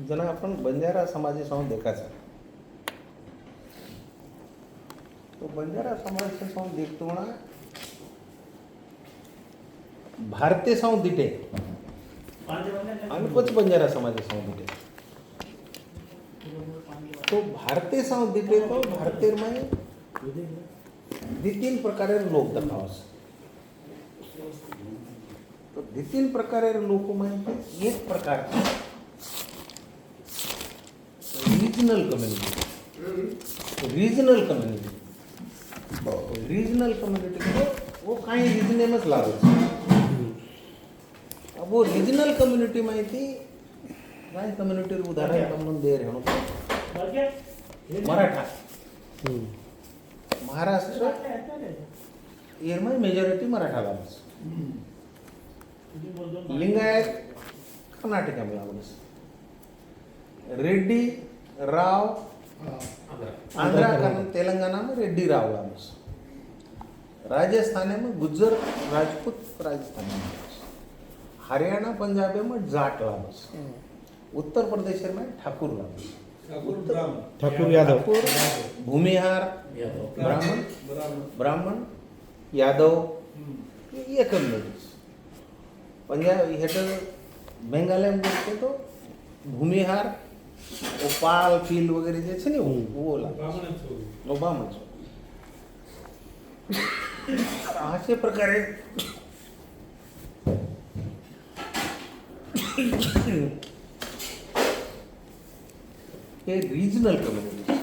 जना अपन बंजारा समाज साऊं देखा था तो बंजारा समाज से साऊं देखतो ना भारतीय साऊं दिटे आणि पच बंजारा समाज साऊं दिटे तो भारतीय साऊं दिटे तो भारतीय में तीन प्रकारे लोक दखावस तो तीन प्रकारे लोक में एक प्रकार रीजनल कम्युनिटी रीजनल कम्युनिटी को वो काही रीजनेमच लागत अब वो रीजनल कम्युनिटी माहिती काय कम्युनिटी उदाहरण તમને દે રહેણો मराठा महाराष्ट्र एरमाय मेजॉरिटी मराठा लागस लिंगायत कर्नाटकामध्ये लागस रेड्डी राव आंध्रा तेलंगाना में रेड्डी राव लागस राजस्थान में गुज्जर राजपूत राजस्थान में हरियाणा पंजाब में जाट लागस उत्तर प्रदेश में ठाकुर लागस ठाकुर यादव भूमिहार ब्राह्मण यादव ये कम्युनिटीज पंजाब हेटर बेंगाल में बोलते तो भूमिहार वो पाल फील वगैरह जैसे नहीं वो लागस ब्राह्मण अशा प्रकारे ये रीजनल कम्युनिटी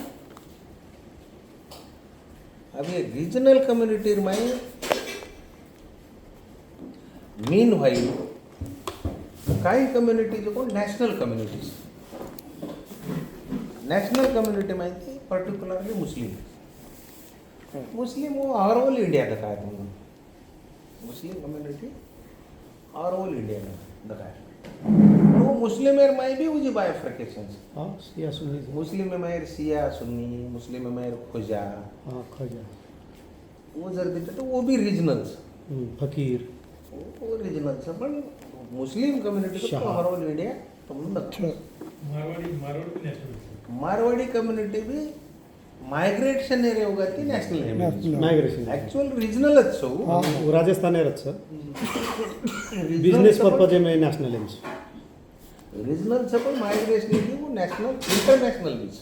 अब ये रीजनल कम्युनिटी में मीन वाइल काही कम्युनिटी जो को नॅशनल कम्युनिटीज नॅशनल कम्युनिटी माहिती पर्टिक्युलरली मुस्लिम वो ऑल इंडिया दखाय मुस्लिम कम्युनिटी ऑल इंडिया दखाय वो मुस्लिम में भी उजी बाइफर्केशन हाँ शिया सुन्नी मुस्लिम में शिया सुन्नी मुस्लिम में खुजा हाँ खजा वो जर देते तो वो भी रीजनल्स फकीर वो रीजनल्स पण मुस्लिम कम्युनिटी तो ऑल इंडिया तुम मारवाड़ी कम्युनिटी भी माइग्रेशन एरिया होगा ती नॅशनल मायग्रेशन ॲक्च्युअल रीजनलच सो राजस्थान रच बिजनेस पर्पज में नेशनल एम्स रीजनल से पण माइग्रेशन भी वो नेशनल इंटरनेशनल बीच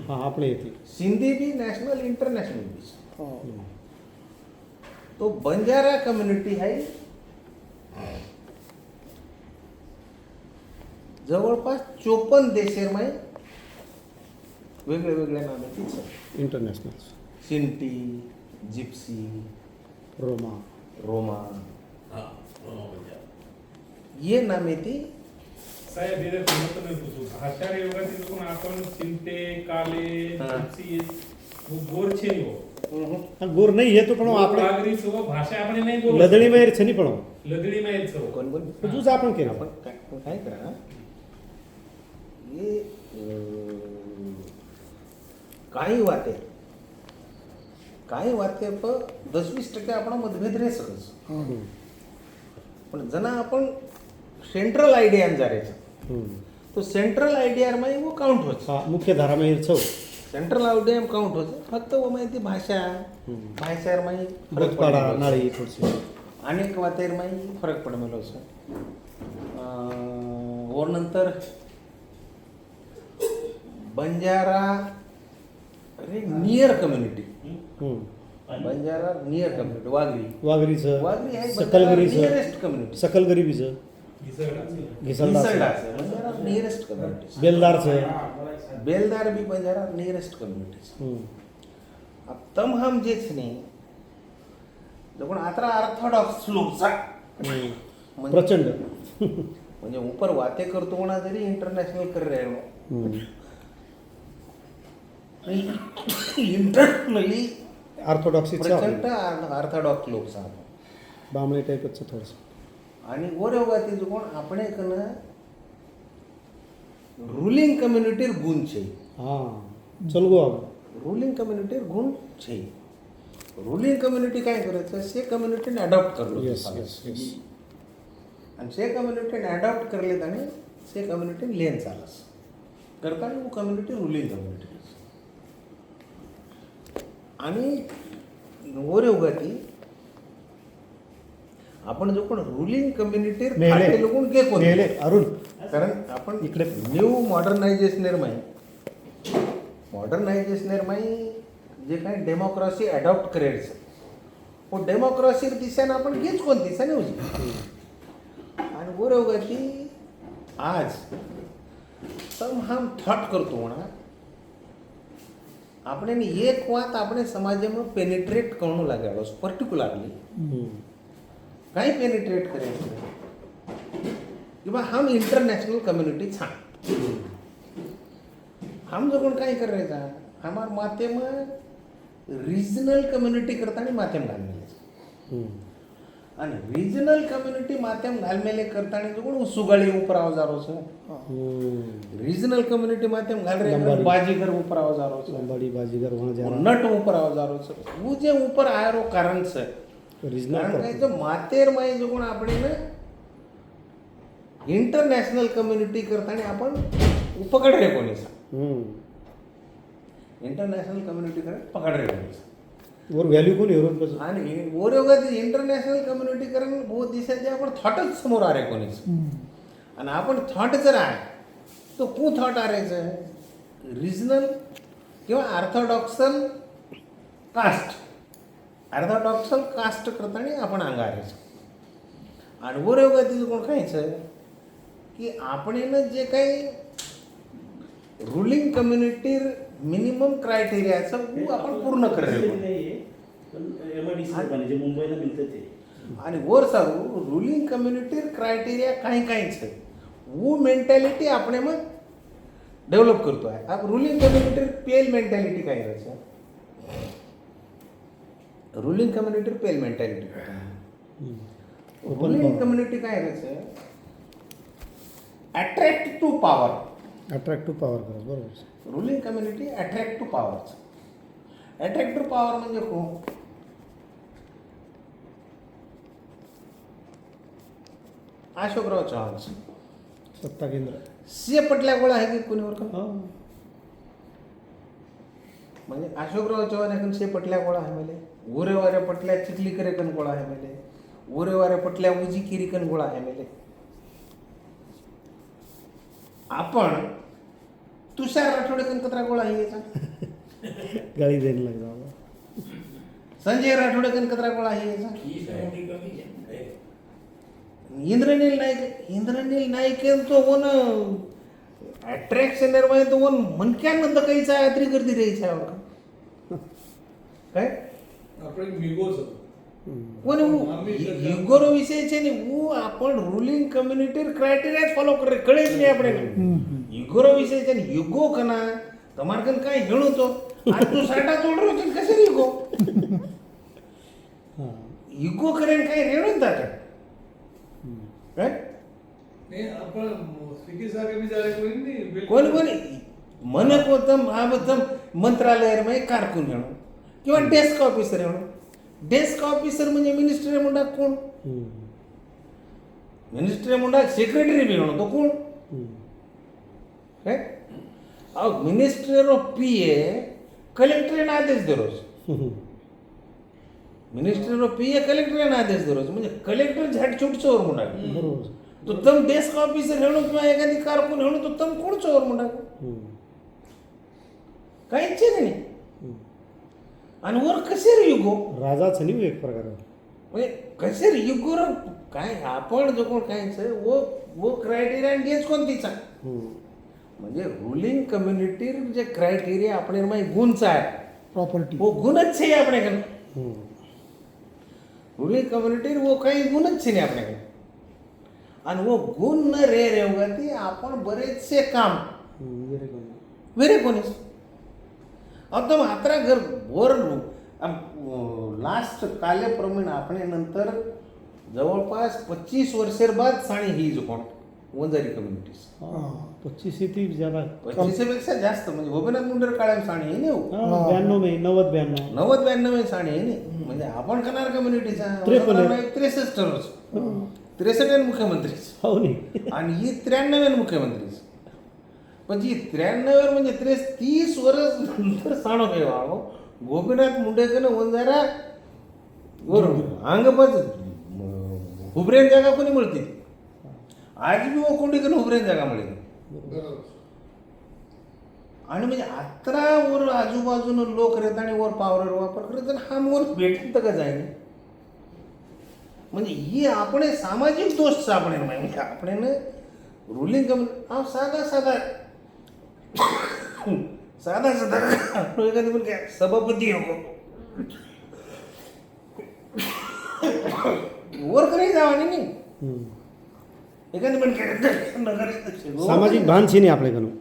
हाँ अपने येते सिंधी भी नेशनल इंटरनेशनल बीच तो बंजारा कम्युनिटी है जवळपास 54 देशांमध्ये वेगळे वेगळे नामे तीच इंटरनेशनल सिंटी जिप्सी रोमा ये नामे ती साहेब इधर नहीं पूछो भाषा रे होगा ती लोग आपण चिंते काले जिप्सी वो गोर छे वो गोर नहीं है तो पण આપણે नागरी छो भाषा આપણે नहीं बोल લદણી માં છે ની પણ लदड़ी में छो कोण कोण जूज आपण केलं आपण काय करा ये काही वाते पर 10-20% आपण मतभेद रे सकस पण जना आपण सेंट्रल आयडिया जारेचं तो सेंट्रल आयडिया में वो काउंट होच हाँ मुख्य धारा में छो सेंट्रल आयडिया में काउंट होच फक्त वो माहिती भाषा में फरक पड़ा नाळी थोडीशी अनेक वातेर में फरक पडमेलो छ और नंतर बंजारा अरे near community Banjara near community Vagri है सकलगरीचं नियरेस्ट कम्युनिटी सकलगरीबीचं घिसलडाचं बंजारा नियरेस्ट कम्युनिटी बेलदार भी बंजारा नियरेस्ट कम्युनिटी अब तम हम जे छने जब आतरा ऑर्थोडॉक्स लोकचा प्रचंड म्हणजे ऊपर वाते करतो म्हणा जरी इंटरनॅशनल कर राहिलो इंटरनली ऑर्थोडॉक्सी प्रचंड ऑर्थोडॉक्स लोक बामणे टाईपच थोडंसं आणि वर योगाती जो कोण આપણે कना રૂલિંગ કમ્યુનિટી ગુણ છે हाँ चल गो अब રૂલિંગ કમ્યુનિટી ગુણ છે રૂલિંग कम्युनिटी काय करायचं से कम्युनिटीने अडॉप्ट करलो यस यस यस आणि से कम्युनिटीने अडॉप्ट करले आणि से कम्युनिटी लेन चालस करता वो कम्युनिटी रुलिंग कम्युनिटी आणि वर योगाती आपण जो कोण रुलिंग कम्युनिटीर नेले. खाते लोकून घे कोण नेले अरुण कारण आपण इकडे. न्यू मॉडर्नायझेशनेर माई जे काही डेमोक्रेसी अडॉप्ट करायचं वो डेमोक्रेसी दिशेनं आपण घेच कोण दिशेने होती आणि वर योगाती आज सम हम थॉट करतो म्हणा આપણે એક વાત આપણે સમાજમાં પેનિટ્રેટ કરવું લાગ્યા પર્ટિક્યુલરલી કાંઈ પેનિટ્રેટ કરે कि हम इंटरनेशनल कम्युनिटी छान हम जो कोण काय करायचा हमार मातेમાં रिजनल कम्युनिटी करताना माध्यम घालमेले અને રિજનલ કમ્યુનિટી માધ્યમ ઘાલમેલે કરતાની જો કોણ સુગાળી ઉપર આવજારો છે રિજનલ કમ્યુનિટી માધ્યમ ઘાલરે લંબાડી. બાજીગર ઉપર આવજારો છે लंबाड़ी बाजीगर वहाँ जा નટ ઉપર આવજારો છે હું જે ઉપર આયરો કારણ છે रीजनल કારણ કે જો માતેરમાં જો કોણ આપણે इंटरनॅशनल कम्युनिटी करताना आपण पकड रे कोणी इंटरनॅशनल कम्युनिटी करत पकड रे कोणी और व्हॅल्यू कोण एवढं कसं आणि ओरयोगात इंटरनॅशनल कम्युनिटी करण बहुत दिवसाचे आपण थॉटच समोर आरे कोणीच आणि आपण थॉट जर आहे तो कू थॉट आरेचं रिजनल किंवा ऑर्थोडॉक्सल कास्ट करताना आपण अंगारायचं आणि ओरयोगात कोण खायचं की आपण जे काही रुलिंग कम्युनिटी मिनिमम क्रायटेरियाचं आपण पूर्ण करायचं म्हणजे मुंबईला मिळतं ते आणि वर सारू रुलिंग कम्युनिटी क्रायटेरिया काही काहीच आहे वो मेंटॅलिटी आपण मग डेव्हलप करतो आहे अब रुलिंग कम्युनिटी पेल मेंटॅलिटी काय राहायचं रुलिंग कम्युनिटी पेल मेंटॅलिटी रुलिंग कम्युनिटी काय राहायचं attract to power attractive power करा बरोबर रुलिंग कम्युनिटी अट्रॅक्ट टू पॉवरचं अट्रॅक्ट टू पॉवर म्हणजे कोण अशोकराव चव्हाण सत्ता केंद्र सिंह पटल्या गोळा आहे की कोणीवर का हा म्हणजे अशोकराव चव्हाण एखन सिंह पटल्या गोळा आहे मेले उरेवाऱ्या पटल्या चिखली करेकन गोळा आहे मेले उरेवाऱ्या पटल्या उजी किरीकन गोळा आहे मेले आपण तुषार राठोडेकन कचरा गोळा आहे याचा गाळी द्यायला लागला संजय राठोडेकन कचरा गोळा आहे याचा इंद्रनील नाईक तो वन अट्रॅक्शन निर्माण तो वन मनक्यान काहीचा यात्री गर्दी द्यायची आहे काय આપણે મિગોસ कोणी युगोरो विषयचे नाही वो आपण रुलिंग कम्युनिटी क्रायटेरिया फॉलो करे कळेच नाही આપણે युगोरो विषयचे नाही युगो कना તમારે કન કાંઈ ઘણું તો આજ તું સાટા તોડરો છે કશે યુગો हां युगो કરે ને કાંઈ રેણું જ તાકે काय ને આપણે સ્વીકી સાગે બિચારે કોઈ નહીં कोणी મને કોતમ આ બધમ મંત્રાલયમાં कारकून हेणो किंवा डेस्क ऑफिसर हेणो डेस्क ऑफिसर म्हणजे मिनिस्टर म्हणटा कोण मिनिस्टर म्हणटा सेक्रेटरी बी हेणो तो कोण काय मिनिस्टर ऑफ पीए कलेक्टरेन आदेश दरोज मिनिस्टर ऑफ पीए कलेक्टरेन आदेश दरोज म्हणजे कलेक्टर झाट छूट चोर म्हणा बरोबर तो तम डेस्क ऑफिसर हेणो किंवा एखादी कारकून हेणो तो तम कोण चोर म्हणा काहीच नाही आणि वर कसे रे युगो राजाच नाही एक प्रकार म्हणजे कसे रे युगो रे काय आपण जो कोण कायचं वो क्रायटेरिया गेच कोणतीचा म्हणजे रुलिंग कम्युनिटी जे क्रायटेरिया आपण माहिती गुणचा आहे प्रॉपर्टी वो गुणच आहे आपल्याकडे रुलिंग कम्युनिटी वो काही गुणच नाही आपल्याकडे आणि वो गुण न रे रेवगा ती आपण बरेचसे काम वेरे कोणीच आता मात्र घर वर लास्ट काल्याप्रमाणे आपण नंतर जवळपास 25 वर्षेर बाद साणी ही जो कोण वंजारी कम्युनिटीज 25 से 30 ज्यादा 25 पेक्षा जास्त म्हणजे गोपीनाथ मुंडेर काळ्यात साणी आहे नाही 92 में 90 92 92 साणी आहे नाही म्हणजे आपण करणार कम्युनिटीचा 53 63 रोज 63 मुख्यमंत्रीच हो नाही आणि ही 93 मुख्यमंत्रीच. पण जी 93 म्हणजे 30 वर्ष नंतर साणो केव्हा गोपीनाथ मुंडेकडनं वंजारा वर अंगपच हुबरेन जागा कोणी मिळते आज बी वो कोंडीकडनं हुबरेन जागा मिळते. आणि म्हणजे अत्रा वर आजूबाजूनं लोक रेत आणि वर पावर वापर करत आणि हा मोर भेटत का जाईल. म्हणजे ही आपण सामाजिक दोष आपण म्हणजे आपण रुलिंग हा साधा साधा साधा साधा एखादी पण काय सभापती हो वर काही जावा नाही एखादी पण काय सामाजिक भान છે નહીં આપણે ઘણું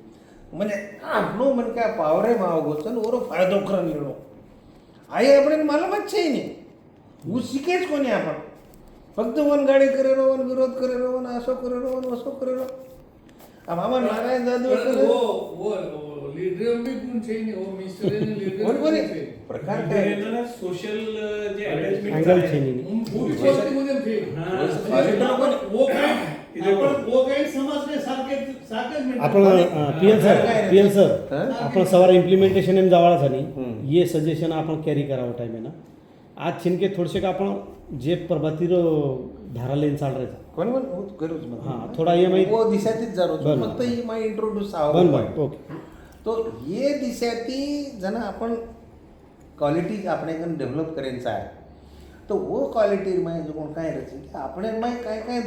म्हणजे આપણું मन काय पावर आहे माव गोचन ओरो फायदो करून लेणो आई આપણે मालूमच છે નહીં હું શીખે જ કોને आपण फक्त वन गाडी करेलो वन विरोध करेलो वन असो करेलो वन असो करेलो अब आम्हाला नारायण जाधव वो लीडर भी गुण चाहिए वो मिस्टर ने लीडर बरोबर आहे प्रकार काय आहे? सोशल जे अटॅचमेंट એંગલ છે નહીં वो विश्वास मुझे थे वो काही समाज ने सारखे आपण પીએલ સર आपण સવારે ઇમ્પ્લિમેન્ટેશન એમ જવાળા છે નહીં એ સજેશન आपण કેરી કરાવો ટાઈમે ના आज छिनके थोडेसे का आपण जे प्रभातीर धारा लेन चाल रहे कोण पण हो करूच मग हां थोडा ये माहिती वो दिशातीच जारो बरं. फक्त ही माय इंट्रोड्यूस बन आहो ओके तो ये दिशाती जण आपण क्वालिटी આપણે કન ડેવલપ કરેન છે તો वो क्वालिटी માં જો કોણ काय रचे की આપણે માં काय काय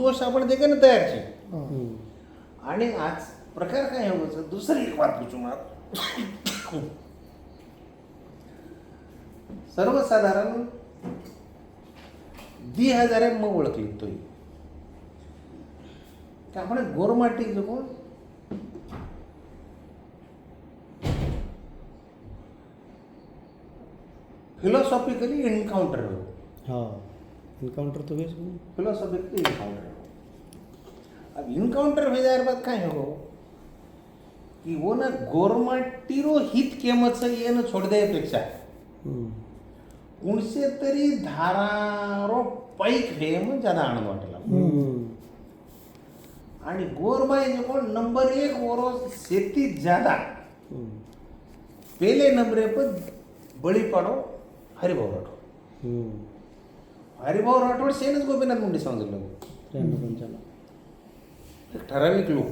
दोष आपण देखाने तयार છે आणि आज प्रकार काय होतो दुसरी एक बात पूछू मला सर्वसाधारण 2000 मग ओळखली तो की आपण गोरमाटी जो कोण फिलॉसॉफिकली एन्काउंटर हो हां एन्काउंटर तो वेस फिलॉसॉफिकली एन्काउंटर हो अब एन्काउंटर हो जाए बाद काय हो कि वो ना गोरमाटीरो हित केमच ये न छोड़ दे अपेक्षा उनसे तरी धारारो पैक हेम ज्यादा आनंद वाटला आणि गोरमाई जो कोण नंबर 1 ओरो सेती ज्यादा पहले नंबरे पर बळी पाडो हरिभाऊ राठोड हरिभाऊ राठोड सेनच गोपीनाथ मुंडे समजलं 93-95 एक ठराविक लोक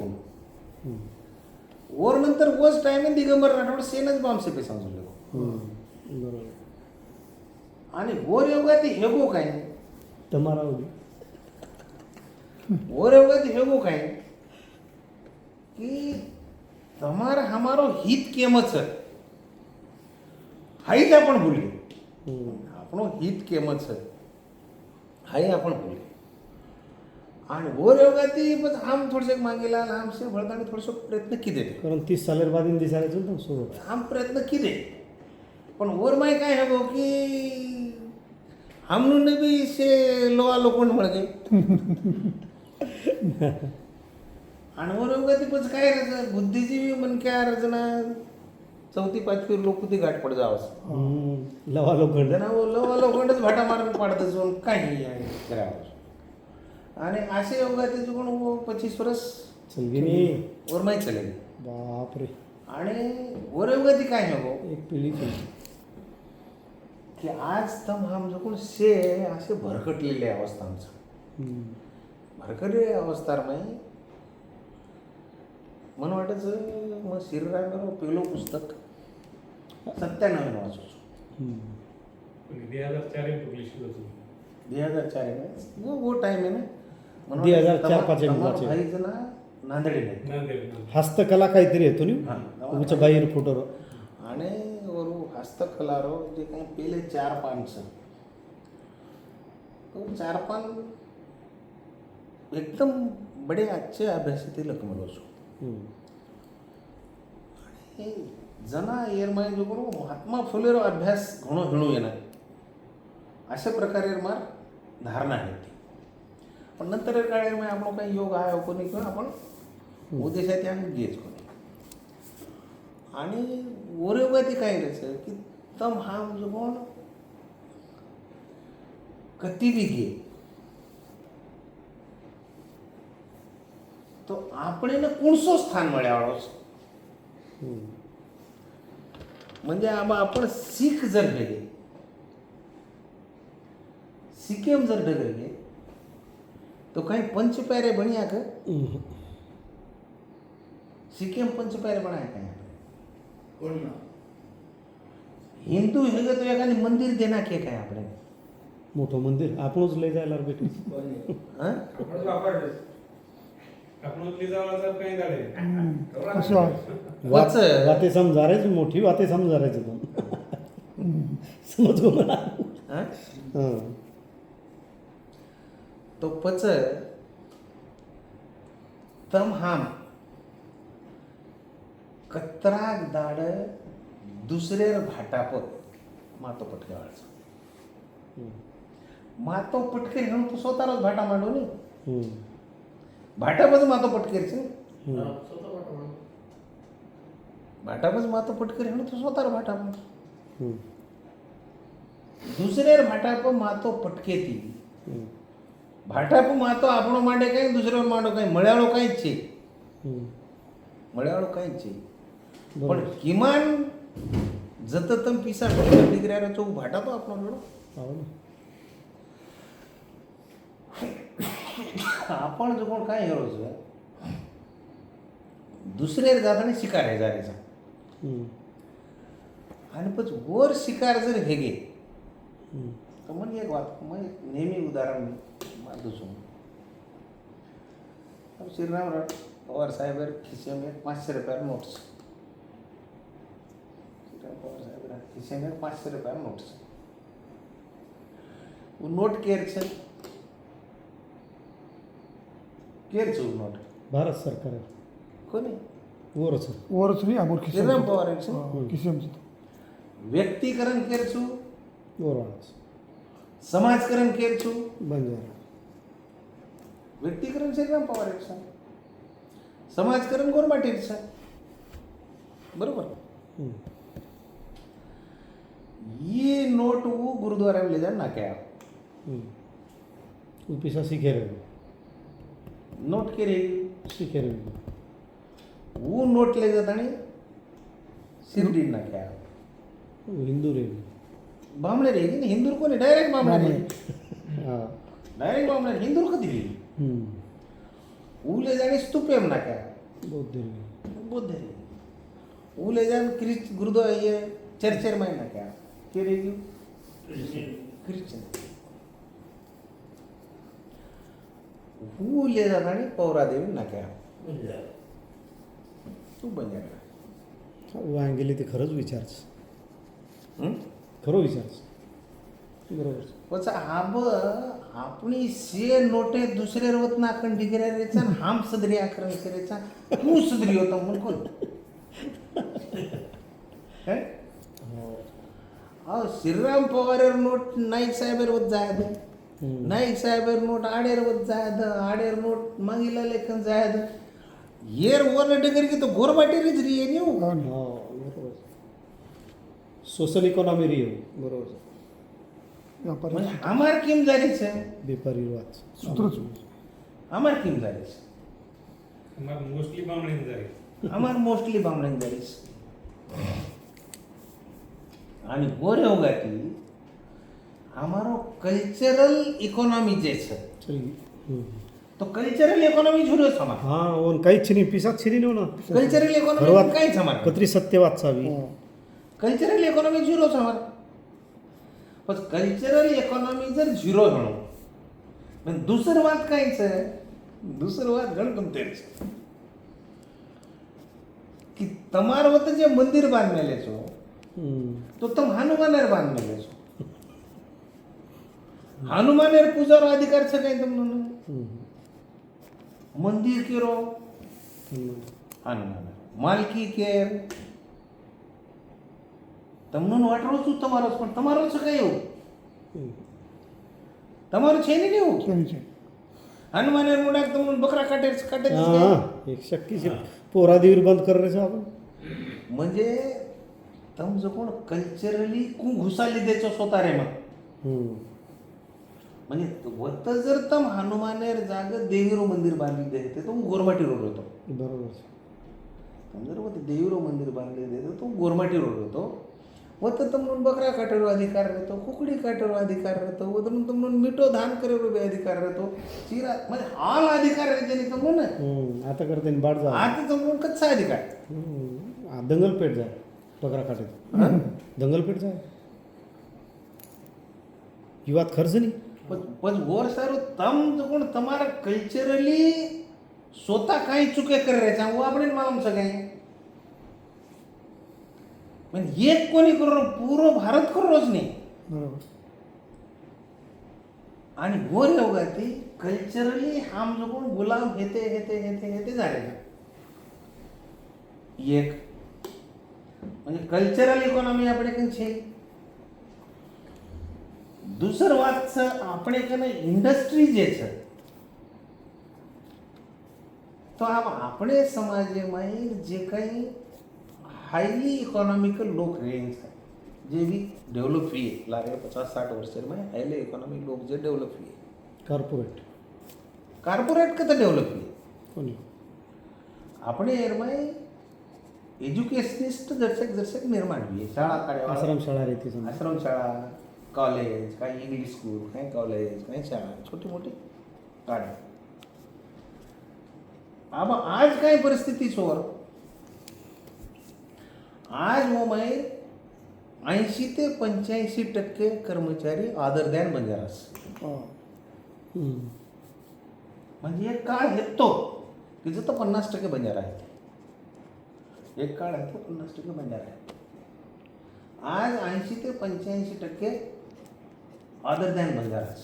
और नंतर वोच टाइम दिगंबर राठोड सेनच बामसेपे समजलं बरोबर आणि गोर योगात हेगो काय તમારા गोर योगात हेगो काय की તમારા हमारो हित केमच हाईच आपण भूलले આપણો हित केमच हाई आपण भूलले आणि गोर योगाती बस आम थोडेसे मागेला आमसे भळताना थोडंसं प्रयत्न किती कारण 30 सालेर बादीन दिसायचं ना सोबत आम प्रयत्न किती पण वर माय काय है कि हमने भी से लोहा लोखंड मिळ गए आणि वर ती पण काय रच बुद्धिजीवी मन क्या रचना 4-5 लोक ती गाठ पड जावस लवा लोखंड जणा लोहा लोखंडच भाटा मारून पाडत जाऊन काही आहे करावं आणि असे योगा ते कोण 25 वर्ष संगीनी वर माहीत चले बापरे आणि वर योगा ती काय हो एक पिढी चलते की आज तम हम जो कोण से असे भरकटलेले अवस्था आमचं भरकटलेल्या अवस्थामध्ये मन वाटायचं मग श्रीरामाराव पहिलं पुस्तक 97 वाचो 2004 पब्लिश होतो 2004 में वो टाइम है ना 2004-5 में वाचे. भाईचं ना नांदेडला नांदेड हस्तकला काहीतरी येतो नी हां. उच्या बाहेर फोटो आणि और हस्तकलारो जे काही पहिले 4 पान छ तो 4 पान एकदम बडे अच्छे अभ्यासित लखमलो छो आणि जना एरमाय जो करू महात्मा फुलेरो अभ्यास घणो हिणू येणार अशा प्रकारे मार धारणा आहे ती पण नंतर काळामध्ये आपण काही योग आहे कोणी किंवा आपण उद्देशात या घेच कोणी आणि ओरेवती काय करायचं की तम हा जो कोण कधी बी घे તો આપણે એને કુણસો સ્થાન મળ્યાવાળો છે. म्हणजे आबा आपण सीख जर ढगे सिक्किम जर ढगे तो काही पंच पैरे बनिया का सिक्किम पंच पैरे बनाया काय कोण ना हिंदू हेगे तो एखादी मंदिर देना के काय આપણે मोठं मंदिर आपणच लय जायला भेटू हां आपणच वापरले आपणच लिजावाचा काही झाले वच वाते समजारायची मोठी वाते समजारायची पण समजू मला हां हां तो पच तम हाम कत्राक दाड दुसरेर भाटापत मातो पटके वाळचा मातो पटके म्हणून तो स्वतःच भाटा मांडू नी भाटापच मातो पटकेरचे स्वतः वाटा म्हणून भाटापच मातो पटकेर म्हणून तो स्वतःच भाटा मांडू दुसरेर भाटाप मातो पटकेती भाटाप मातो આપણો માંડે કઈ દુસરો માંડો કઈ મળ્યાળો કઈ જ છે મળ્યાળો કઈ જ છે પણ કિમાન જતતમ પીસા ડિગ્રારે ચો ભાટા તો આપણો મેળો आपण जो कोण काय हेरो છે दुसरेर जाताना शिकार हे जारेचा आणि પછી वर शिकार जर हेगे તો મને એક વાત मैं नेहमी उदाहरण मानतो છું अब श्रीराम पवार साहेब खिसे में 500 रुपया नोट છે श्रीराम पवार साहेब खिसे में 500 रुपया नोट છે वो नोट केर છે केर છે वो नोट भारत सरकार कोणी वरच वरच नाही आपण श्रीराम पवार છે खिशामध्ये व्यक्तीकरण केर છું वरच समाजकरण केर છું बंजारा व्यक्तीकरण श्रीराम पवार છે समाजकरण गोरमाटीर છે बरोबर ये नोट वो गुरुद्वारा में ले जाना ना क्या उपिसा सीखे रहे नोट के रहेगी सीखे रहे वो नोट ले जाता नहीं शिरडी ना क्या हिंदू रे बामणे रहेगी ना हिंदू को नहीं डायरेक्ट बामणे रहेगी हां डायरेक्ट बामणे हिंदू को दिली वो ले जाने स्तूपे में ना क्या बौद्ध रे बुद्ध रहेगी वो ले जाने क्रिस्ट गुरुद्वारा ये चर्चर में ना क्या रहेगी क्रिश्चियन वो ले जाता नहीं पौरा देवी ना क्या तू बन जाएगा वांगेली ते खरंच विचारच खरं विचारच बरोबर वच आब आपणी से नोटे दुसरे रोत ना कण डिगरे रेचा हम सदरी आकरण करेचा तू सदरी होता म्हणून कोण हे श्रीराम पवारेर नोट नाईक साहेबर वत जायद नाईक साहेबर नोट आडेर वत जायद आडेर नोट मांगीला लेखन जायद येर वर डिगर की तो गोरबाटीरीच री ये न्यू हां बरोबर सोशल इकॉनॉमी रे बरोबर व्यापारी म्हणजे आमार किम जारी છે व्यापारी वाच सूत्रच आमार किम जारी છે અમારે મોસ્ટલી બામણી જાય आमार मोस्टली बामणेन जारी છે आणि गोरे होगाती અમારો કલ્ચરલ ઇકોનોમી જે છે તો કલ્ચરલ ઇકોનોમી जुड़ो છે અમાર हां ओन काहीच नाही पिसात छिरी नेऊ ना कल्चरल इकॉनॉमी खरवात काय છે અમાર कत्री सत्यवाद सावी कल्चरल इकॉनॉमी झिरो છે અમાર पण कल्चरल इकॉनॉमी जर झिरो गणो पण दुसरं વાત काय છે दुसरं વાત गणगमतेर છે की તમારો વત જે મંદિર બાંધમેલે છો તો તમ હનુમાનેર બાંધમેલે છો હનુમાનેર પૂજારો અધિકાર છે કઈ તમને મંદિર કેરો હનુમાન માલકી કેર તમને વાટરો છું તમારો પણ તમારો છે કઈ એવું તમારું છે ને એવું केली છે हनुमानेर मुडाक તમને बकरा काटे काटे हां एक शक्तीचे पोरा देवीर बंद कर रे आपण म्हणजे तम जो कोण कल्चरली कु घुसाली देचो स्वतः रे मग म्हणजे वत जर तम हनुमानेर जाग देवीरो मंदिर बांधली देते तो गोरमाटी रोड होतो. बरोबर जर वत देवीरो मंदिर बांधले देते तो गोरमाटी रोड होतो. वत तमनून बकरा काटेरो अधिकार रहतो, कुकड़ी काटेरो अधिकार रहतो, वो तमनून मिठो धान करेरो बी अधिकार रहतो. चिरा म्हणजे हाल अधिकार रहते नाही तमनून. आता करते बाड जा आता तमनून कच्चा अधिकार. दंगल पेट जाय पकरा काटे दंगल पेट जाय ही વાત ખર્ચ નહીં पण वर सारो तम जो कोण તમારા कल्चरली स्वतः काही चुके कर रहे हैं वो આપણે मालूम सगळे. म्हणजे एक कोणी करो पूरो भारत करोच नाही. बरोबर. आणि वर योगा ती कल्चरली हम जो कोण गुलाम हेते झाले ना. एक म्हणजे कल्चरल इकॉनॉमी આપણે કઈ છે. दुसर વાત છે આપણે કને ઇન્ડસ્ટ્રી જે છે તો આપણે સમાજમાં જે કંઈ हाईली इकॉनॉमिकल लोक रेंज है जे भी डेव्हलप हुई है लागे 50-60 वर्ष में हाईली इकॉनॉमी लोक जे डेव्हलप हुई है कॉर्पोरेट का तो डेव्हलप हुई है कोणी अपने एर में एज्युकेशनिस्ट जरसेक निर्माण हुई है. शाळा काढ्या आश्रम शाळा रहती समजा आश्रम शाळा कॉलेज काही इंग्लिश स्कूल काही कॉलेज काही शाळा छोटी मोठी काढ्या. अब आज काय परिस्थिती सोर आज वो मैं 80 ते 85% कर्मचारी आदर द्यान बंजारास. म्हणजे एक काळ येतो की जिथं 50% बंजारा आहेत. एक काळ येतो 50% बंजारा आहेत. आज 80 ते 85% आदर द्यान बंजारास.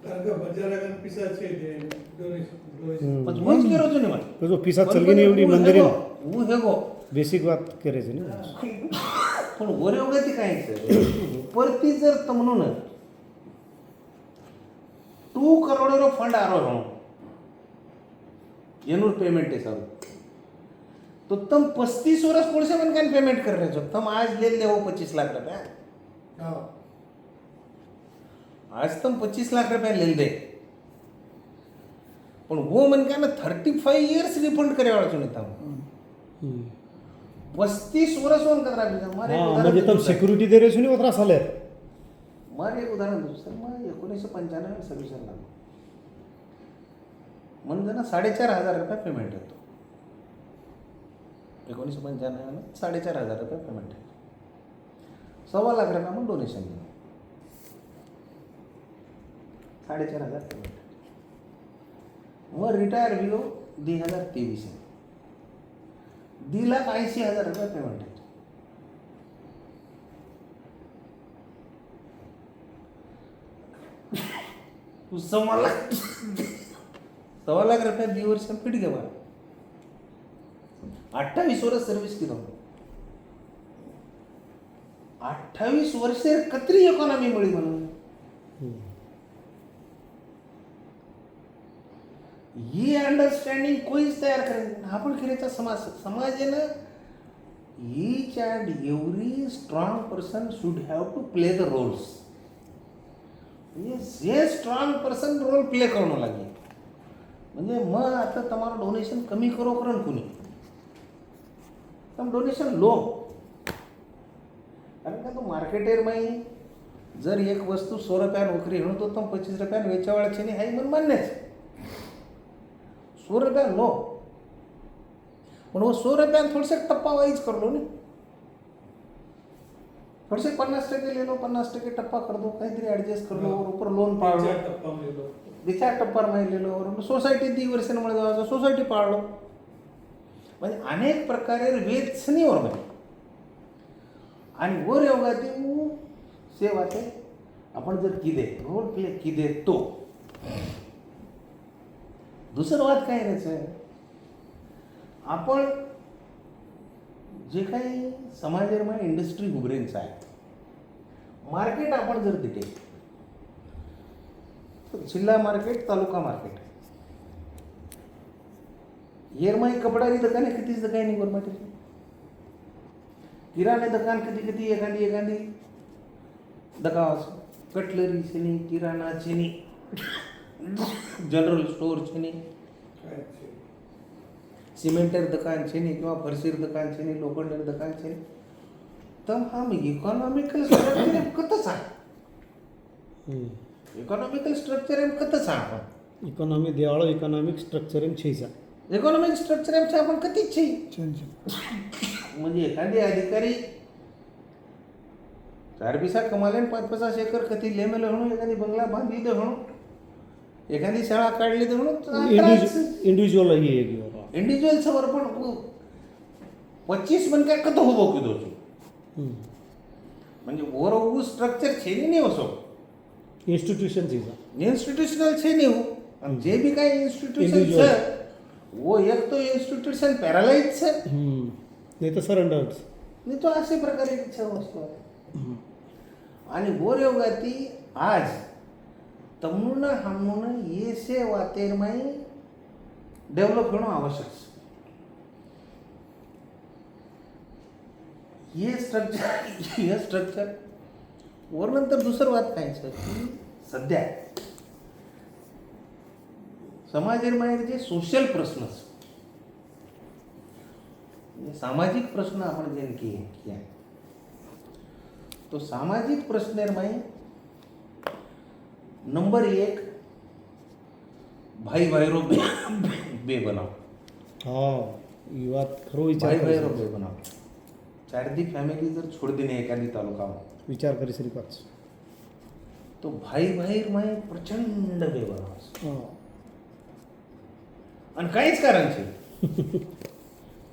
बजारागन पिसा છે જે ડોનેશન पण वच केरो છો ने तो जो पिसा चलगी नहीं एवढी मंदिरे वो हेगो बेसिक बात करे છે ને पण वर योगाती काय છે परती जर तमनून 2 करोड़ फंड आ रहा हूँ एनुअल पेमेंट है सब तो तुम 35 वर्ष कौन से मन का पेमेंट कर रहे हो. तुम आज ले ले वो 25 लाख रुपया. आज तुम 25 लाख रुपया ले दे पण वो मन का ना 35 इयर्स रिफंड करे वाला चुने तुम 35 वर्ष वन करा बिना मारे हां म्हणजे तुम सिक्युरिटी दे रे सुनी उतरा साले मारे एक उदाहरण दूं सर मैं 1995 सर्व्हिसला लागलो. म्हणजे ना 4,500 रुपये पेमेंट येतो. 1995 ला 4,500 रुपये पेमेंट आहे. 1.25 लाख रुपये म्हणून डोनेशन दिलं. 4,500 पेमेंट. मग रिटायर विलो 2023 आहे. 2,80,000 रुपये पेमेंट आहे. सव्वा लाख रुपये 2 वर्ष फिट घे मला. 28 वर्ष सर्व्हिस केलं. 28 वर्षे कतरी इकॉनॉमी मिळी म्हणून ही अंडरस्टँडिंग कोणीच तयार करेल. आपण केल्याचा समाजानं each and every strong person should have to play the roles. जे स्ट्रॉंग पर्सन रोल प्ले करणं लागेल. म्हणजे मग आता तुम्हाला डोनेशन कमी करो करण कुणी तम डोनेशन लो. कारण का तो मार्केटेर में जर एक वस्तू 100 रुपया नोकरी म्हणून तो तुम 25 रुपया वेचावाळाची नाही आहे म्हणून मान्यच. 100 रुपया लो पण वो 100 रुपया थोडेसे टप्पा वाईज कर लो नहीं. थोडेसे 50% ले लो 50% टप्पा कर दो काहीतरी ऍडजस्ट कर लो और ऊपर लोन पाड़ लो. विचार टप्पर माहिती लो और सोसायटी 2 वर्षांमुळे जायचं सोसायटी पाळलो. म्हणजे अनेक प्रकारे वेचनी वर माहिती आणि वर योगा ती सेवा ते आपण जर किदे रोल प्ले किदे तो दुसरं वाद काय राहायचं आपण जे काही समाजामध्ये इंडस्ट्री उभरेंच आहे मार्केट आपण जर तिथे जिल्हा मार्केट तालुका मार्केट येरमाई कपडाची दुकाने कितीच दुकान नाही गव्हर्नमेंटची. किराणे दुकान किती एखादी दुकान असो कटलरी છે ની કિરાના છે ની जनरल स्टोर છે ની सिमेंटर दुकान છે ની किंवा फरशीर दुकान છે ની लोखंडर दुकान છે ની तर हा इकॉनॉमिकल स्ट्रक्चर एम कसं सांग इकॉनॉमिकल स्ट्रक्चर एम कसं सांग आपण इकॉनॉमी देवाळो इकॉनॉमिक स्ट्रक्चर एम छेसा इकॉनॉमिक स्ट्रक्चर एम आपण कधीच छी चेंज म्हणजे एखादी अधिकारी 4 पैसा कमाले 5-50 एकर कधी लेमेल म्हणून एखादी बंगला बांधली दे म्हणून एखादी शाळा काढली दे म्हणून इंडिविजुअल ही है इंडिविजुअल सवर पण 25 बन काय कतो होबो कीधो છું म्हणजे ઓર ऊ स्ट्रक्चर છે ની નહીં વસો इंस्टिट्यूशन छेसा इंस्टिट्यूशनल છે નહીં હું અને જે બી કાંઈ इंस्टिट्यूशन Individual. છે वो एक तो इंस्टिट्यूशन पॅरालाइज છે नहीं तो सरेंडर नाही तो अशा प्रकारे इच्छा वस्तू आहे आणि बोर योगाती आज तमनुना हमनुना ये से वातेर में डेव्हलप होणं आवश्यक છે हे स्ट्रक्चर वर नंतर दुसरं वाद काय છે की सध्या समाजेर मागीर जे सोशल प्रश्न છે म्हणजे सामाजिक प्रश्न आपण जे किया तो सामाजिक प्रश्नेर माई नंबर 1 भाई भाईरो बे बनाव हाँ ये बात खरो विचार भाई भाईरो करी बे बनाव चारदी फॅमिली जर छोड दिने एखादी तालुकाમાં विचार करी सरी पाच तो भाई भाईर माई प्रचंड बे बनाव हाँ आणि काहीच कारण છે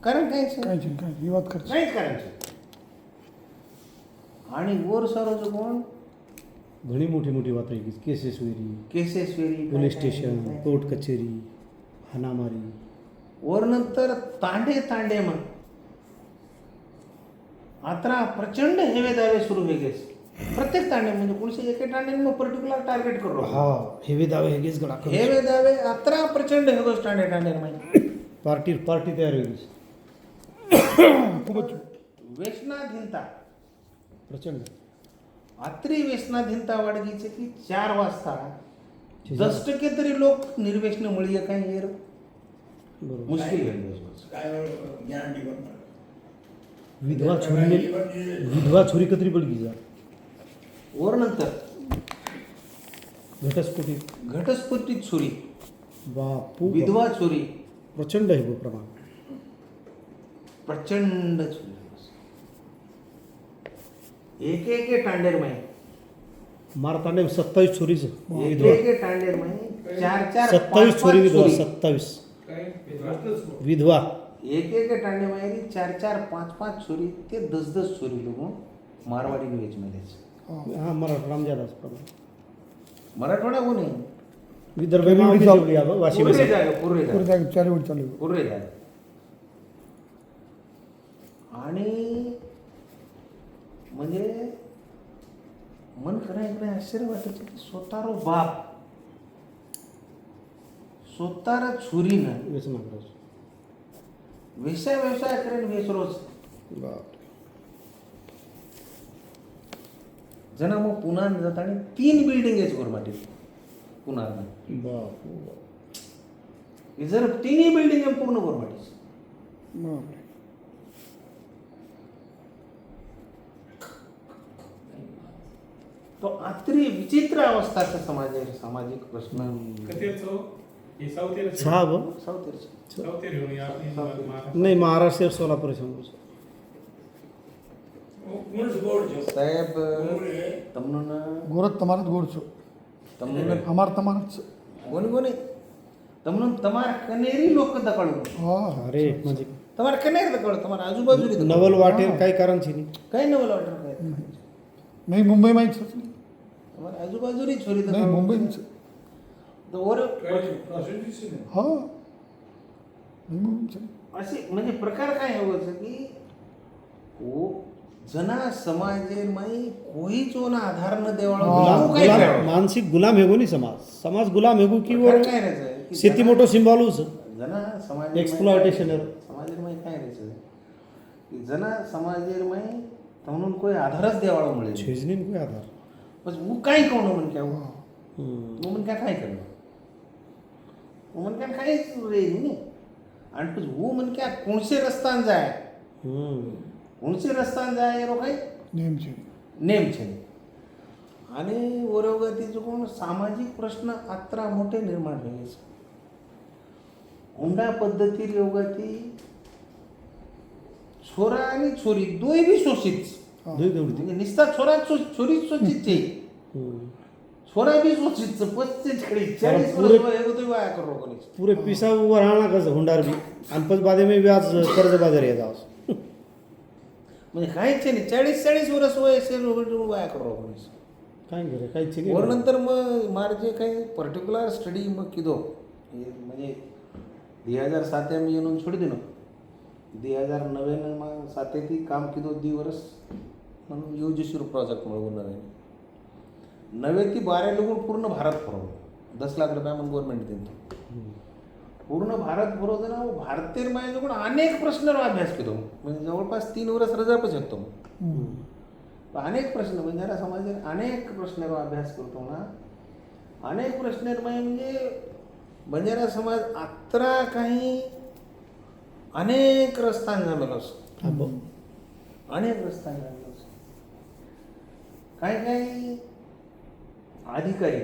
कारण काय છે काय चेंज काय ही बात करते काहीच कारण છે आणि वर सारो जो कोण घणी मोठी मोठी बात रही केसेस वेरी केसेस वेरी पोलीस स्टेशन कोर्ट कचेरी हाणामारी वर नंतर तांडे तांडे म्हण आता प्रचंड हेवे दावे सुरू वेगळेच प्रत्येक तांडे म्हणजे कोणसे एके तांडे मग पर्टिक्युलर टार्गेट करू हाँ हेवे दावे हेगेच गडा हेवे दावे अत्रा प्रचंड हेगोस तांडे तांडे म्हणजे पार्टी पार्टी तयार होईल खूपच व्यसनाधीनता प्रचंड अत्री व्यसनाधीनता वाढगीचे की 4 वाजता ठीक 10% तरी लोक निर्व्यसन मुळी काही येर बरोबर मुश्किल आहे विधवा छोरी विधवा छोरी कतरी पडली जा वर नंतर घटस्फोटी घटस्फोटित चोरी बापू विधवा चोरी प्रचंड आहे प्रमाण प्रचंड चोरी एक टांडेर माही मारताने 27 छोरीच एक टांडेर माही 4 27 छोरी विधवा 27 काय राष्ट्रच विधवा एक टांडे माहेरी 4 5 छोरी ते 10 छोरी लोक मारवाडी वेच मध्ये हाँ मराठा रामजादास प्रमाण मराठवाडा कोण आहे विदर्भ वाशी पूर्वे जागा पूर्वे पुढे जागा जागे 4 वर चालू आहे. पूर्वे जागा आणि म्हणजे मन करायकडे आश्चर्य वाटायचं की स्वतःरो बाप स्वतःरा छुरीनं व्यसनाग्रस्त व्यवसाय करेन वेस रोज बाप जना मग पुन्हा जाताना 3 बिल्डिंग आहे गोरमाटी पुन्हा बापू जर 3 बिल्डिंग आहे पूर्ण गोरमाटी बापरे. तो अत्री विचित्र अवस्था आहे सामाजिक प्रश्न कतेचो हे सावतेर साहब सावतेरचे. सावतेर येऊन या आपली महाराष्ट्र नाही महाराष्ट्र सोलापूर सांगू कोण गोड जो સાહેબ તમને गोरत તમારે જ गोड છો તમને અમાર તમારે જ છે. કોની કોની તમને તમારા કનેરી लोक દકળું હા अरे म्हणजे તમારા કનેર દકળું તમારા આજુબાજુ नवल वाटेल काय कारण છે નહીં કઈ નવલ ઓર્ડર કરે नाही मुंबईમાં જ છે તમારા આજુબાજુની છોરી नाही દકળું मुंबईમાં છે તો ઓર काय प्रॉसिक्युशन हा नाही मुंबईમાં છે असे म्हणजे प्रकार काय हवं છે की ओ जना समाजेमाई कोहीच ओना आधार न देवाळो गुलाम- काय करावं? मानसिक गुलाम हेगो नाही समाज गुलाम हेगो की प्रकार काय राहायचं की शेती जना- मोठो सिंबॉलूच जना समाज Exploitation आहे. समाजेमाई काय राहायचं की जना समाजेमाई म्हणून कोई आधारच देवाळो मिळेल छेजनीन कोई आधार પછી હું કાંઈ કહું મને કે આવું हम्म. હું મને ક્યાં કાંઈ કર્યું હું મને ક્યાં કાંઈ જ રહી ને અને પછી હું મને ક્યાં કોણસે રસ્તાને જાય हम्म. કોણસે રસ્તાને જાય એનો કાંઈ नेम છે नेम છે आणि वरवगतीचं कोण सामाजिक प्रश्न आत्रा मोठे निर्माण झाले हुंडा पद्धती योगाती छोरा आणि छोरी दोय बी शोषित दुई दौडी. म्हणजे निस्ता छोरा छोरी शोषित છે हम्म. छोरा बी शोषित 45 40 पुरे- वर्ष हे तो वाया करो कोणी पुरे पिसा उभं राहणार कसं हुंडार बी आणि पण बादे मी व्याज कर्ज बाजार येत आहोत म्हणजे काहीच नाही 40 वर्ष वय असेल वाया करो कोणी काय करे काहीच वर नाही नंतर मग मार जे काही पर्टिक्युलर स्टडी मग किदो म्हणजे 2007 में येऊन छोडी दिनो 2009 में साथे थी काम किदो दी वर्ष म्हणून यूजीसी प्रोजेक्ट मिळवून नवे ती 12 लोक पूर्ण भारत फरवलं 10 लाख रुपया म्हणून गव्हर्नमेंट देतो पूर्ण भारत फरवतो ना भारतीय माहिती पण अनेक प्रश्नांवर अभ्यास केलो म्हणजे जवळपास 3 वर्ष रजापच येतो अनेक प्रश्न बंजारा समाजात अनेक प्रश्नांवर अभ्यास करतो ना अनेक प्रश्न म्हणजे बंजारा समाज आत्रा काही अनेक रस्त्यान जामेलोस अनेक रस्त्यान जामेलोस काही काही अधिकारी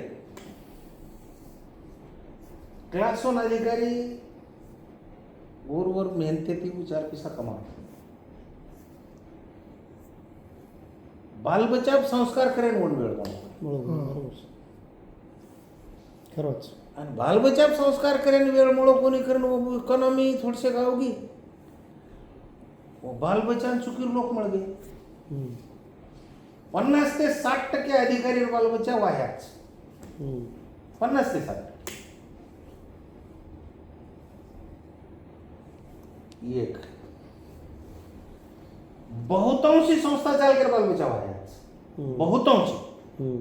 क्लास 1 अधिकारी वर मेहनती 4 पैसा कमावतात बालबचाव संस्कार करेन म्हणून वेळ काढतो बरोबर खरंच आणि बालबचाव संस्कार करेन वेळ मुळे कोणी करेन इकॉनॉमी थोडसे गावगी बालबचाव चुकीर लोक मळगे हम्म. 50 ते 60% अधिकारी बालबचाव वाह्याच हम्म. 50 ते 60 एक बहुतांशी संस्था चाल कर बालबचाव वाह्याच हम्म. बहुतांशी हम्म.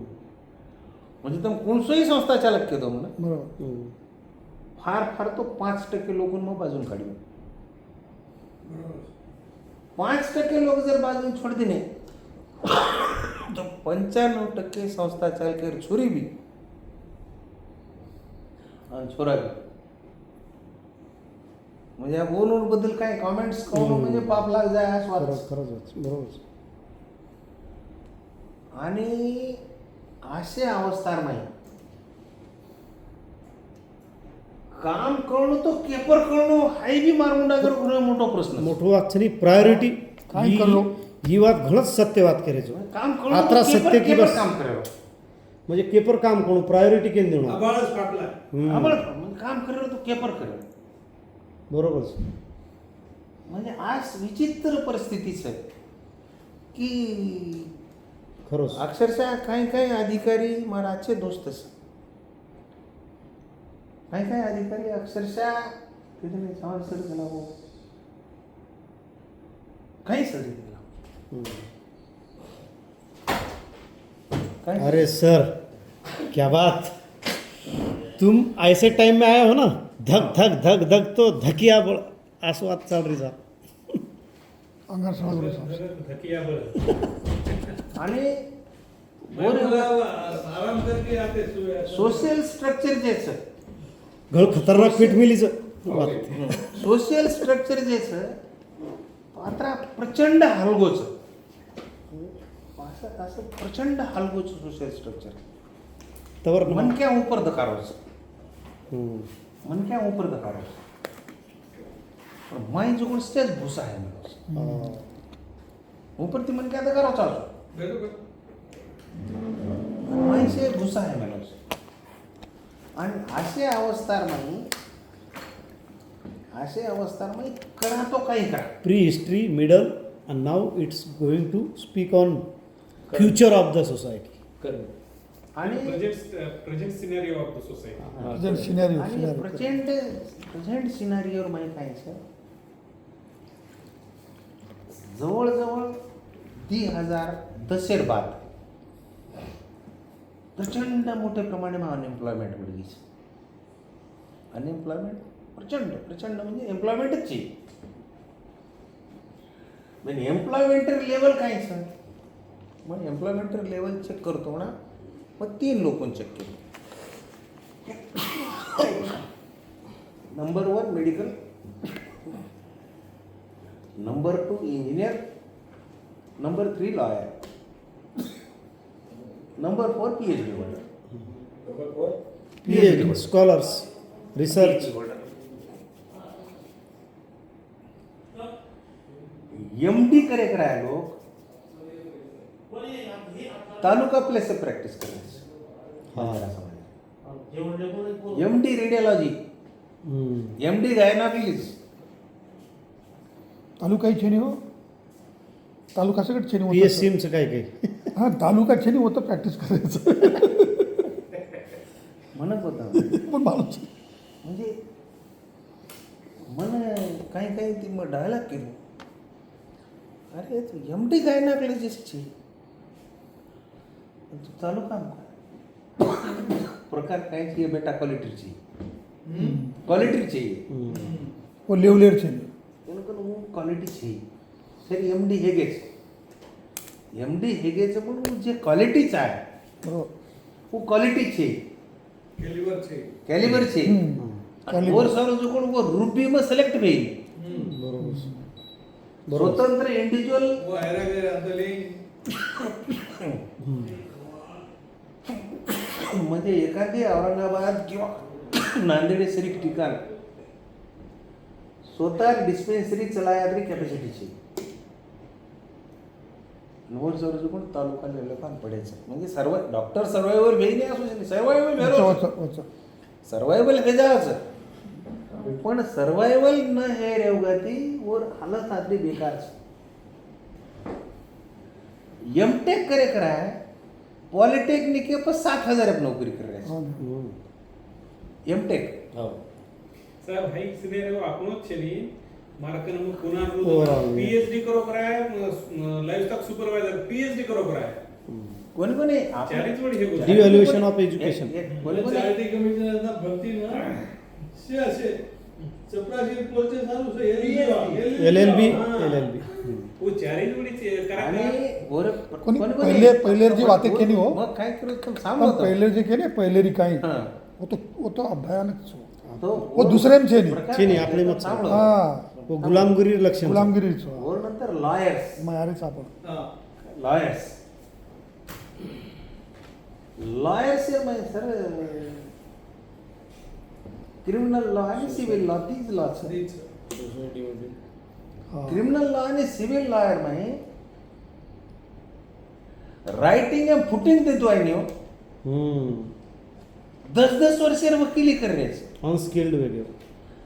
म्हणजे તમે कोणसोही संस्था चालक केदो म्हणा बरोबर हम्म. फार तो 5% लोक मग बाजून काढले 5% लोक जर बाजून छोड दिले तर 95% संस्था चालकर छोरी बी आणि छोरा बी म्हणजे या बोलून बद्दल काय कॉमेंट्स करून म्हणजे पाप लाग जाय असं वाटतं. खरंच खरंच बरोबर आणि असे अवस्था नाही काम करणं तो केपर करणं हाय बी मारमुंडागर घणो मोठो प्रश्न मोठो વાત છે ની પ્રાયોરિટી કાંઈ કરો. ही વાત ઘણો सत्य વાત કરે છે काम करणं आत्रा तो केपर- सत्य की केपर बस. काम करावं म्हणजे केपर काम कोण प्रायोरिटी केन देणं आबाळच फाटला आम्हाला म्हणजे काम करावं तो केपर करावं बरोबर છે. म्हणजे आज विचित्र परिस्थितीच आहे की खरंच अक्षरशः काही काही अधिकारी महाराजचे दोस्तच काही काही अधिकारी अक्षरशः तिथे नाही सवाल सर गेला हो काही सर गेला हम्म. काही अरे सर क्या बात तुम ऐसे टाइम में आए हो ना धक धक धक धक तो धकिया बळ असं વાત चाल रही साहब अंगार सणा करू सांग धकिया बळ आणि आराम करके आते सोशल स्ट्रक्चर जे आहे घळ खतरनाक पीठ मिलीचं વાત सोशल स्ट्रक्चर जे आहे पात्रा प्रचंड हलगोच असं असं प्रचंड हलगोच सोशल स्ट्रक्चर तवर मनक्या ऊपर धकारोच हम्म. मनक्या ऊपर धकारोच पण माई जो कोण स्टेज भूसा आहे मला ऊपर ती मनक्या धकारो चालू माई से भूसा आहे मला आणि असे अवस्थांमध्ये करा तो काही करा pre history middle and now it's going to speak on future of the society आणि present scenario of the society present scenario आणि प्रेझेंट सिनारिओवर माहीत आहे सर जवळजवळ 2010 बाद प्रचंड मोठ्या प्रमाणात अनएम्प्लॉयमेंट वाढली अनएम्प्लॉयमेंट प्रचंड म्हणजे एम्प्लॉयमेंटच आहे म्हणजे एम्प्लॉयमेंट लेवल काय सर मग एम्प्लॉयमेंट लेवल चेक करतो ना मग 3 लोकून चेक केलं. Number 1 medical, number 2 engineer, number 3 lawyer, number 4 PhD holder. PhD, scholars, research. MD करे कराय लोक तालुका प्लेस से प्रैक्टिस करायचं. MD रेडियोलॉजी, MD गायनाबिलिस, तालुकाही छेनी हो तालुका सगळं छेनी होतं. PSCMचं काय काही. हा तालुका छेनी होतं प्रॅक्टिस करायचं. म्हणत होता पण माणूस म्हणजे मन काही काही ती मग डायलॉग केलं. अरे तू MD गायनाबिलिसची तू तालुका प्रकार काय चाहिए बेटा, क्वालिटी चाहिए, क्वालिटी चाहिए. वो लेवलेर छेनी वो क्वालिटी चाहिए. सर MD हेगेच, MD हेगेचं पण जे क्वालिटीचं आहे बरोबर. वो क्वालिटी चाहिए, कैलिबर छे. कैलिबर चाहिए. और सर जो कोण वो रूपी में सेलेक्ट होईल. बरोबर. स्वतंत्र इंडिव्हिज्युअल वो हैरा गए अंदले म्हणजे एखादी औरंगाबाद किंवा नांदेड सारखी ठिकाण स्वतः डिस्पेन्सरी चलाया तरी कॅपॅसिटीची. नोट जर कोण तालुका लेवलला पडायचं म्हणजे सर्व डॉक्टर सर्वायवल भेई नाही असू शकते. सर्वायवल भेरो सर्वायवल भेजायचं पण सर्वायवल न हे रेवगाती और हालत आदमी बेकार. MTech करे कराय पॉलिटेक्निक के पर 7,000 अब नौकरी कर रहे हैं. MTech सर भाई सीधे रे આપણો જ છે ની માર્કન મુ પુના Overall, PhD કરો કરાય લાઇવસ્ટોક સુપરવાઇઝર PhD કરો કરાય कोणी कोणी ચારી જોડી છે ગુજરાત. Devaluation of education. कोणी कोणी चॅरिटी कमिशनरना भरती ना शे चपराशी पोलचे सारू से LLB. वो चारी जोडी છે आणि करा वर कोणी पहिले जी वाते केली हो. मग काय करू तुम पण सांगतो पहिले जे केले पहिलेरी काही हां. वो तो भयानक छो. तो वो दुसरेम छे नहीं. प्रकार छे नहीं, आहे, आपले तो मत सांगलो. हा वो गुलामगिरी लक्षण. गुलामगिरी छो. और नंतर लॉयर्स, मग अरेच आपण हां लॉयर्स लॉयर्स म्हणजे सर क्रिमिनल लॉ आणि सिव्हिल लॉ तीच लॉ सदीच हा. क्रिमिनल लॉ आणि सिव्हिल लॉयर मध्ये राइटिंग एंड फुटिंग देतो आहे न्यू 10 वर्षेर वकिली करायचं अनस्किल्ड वेगळे.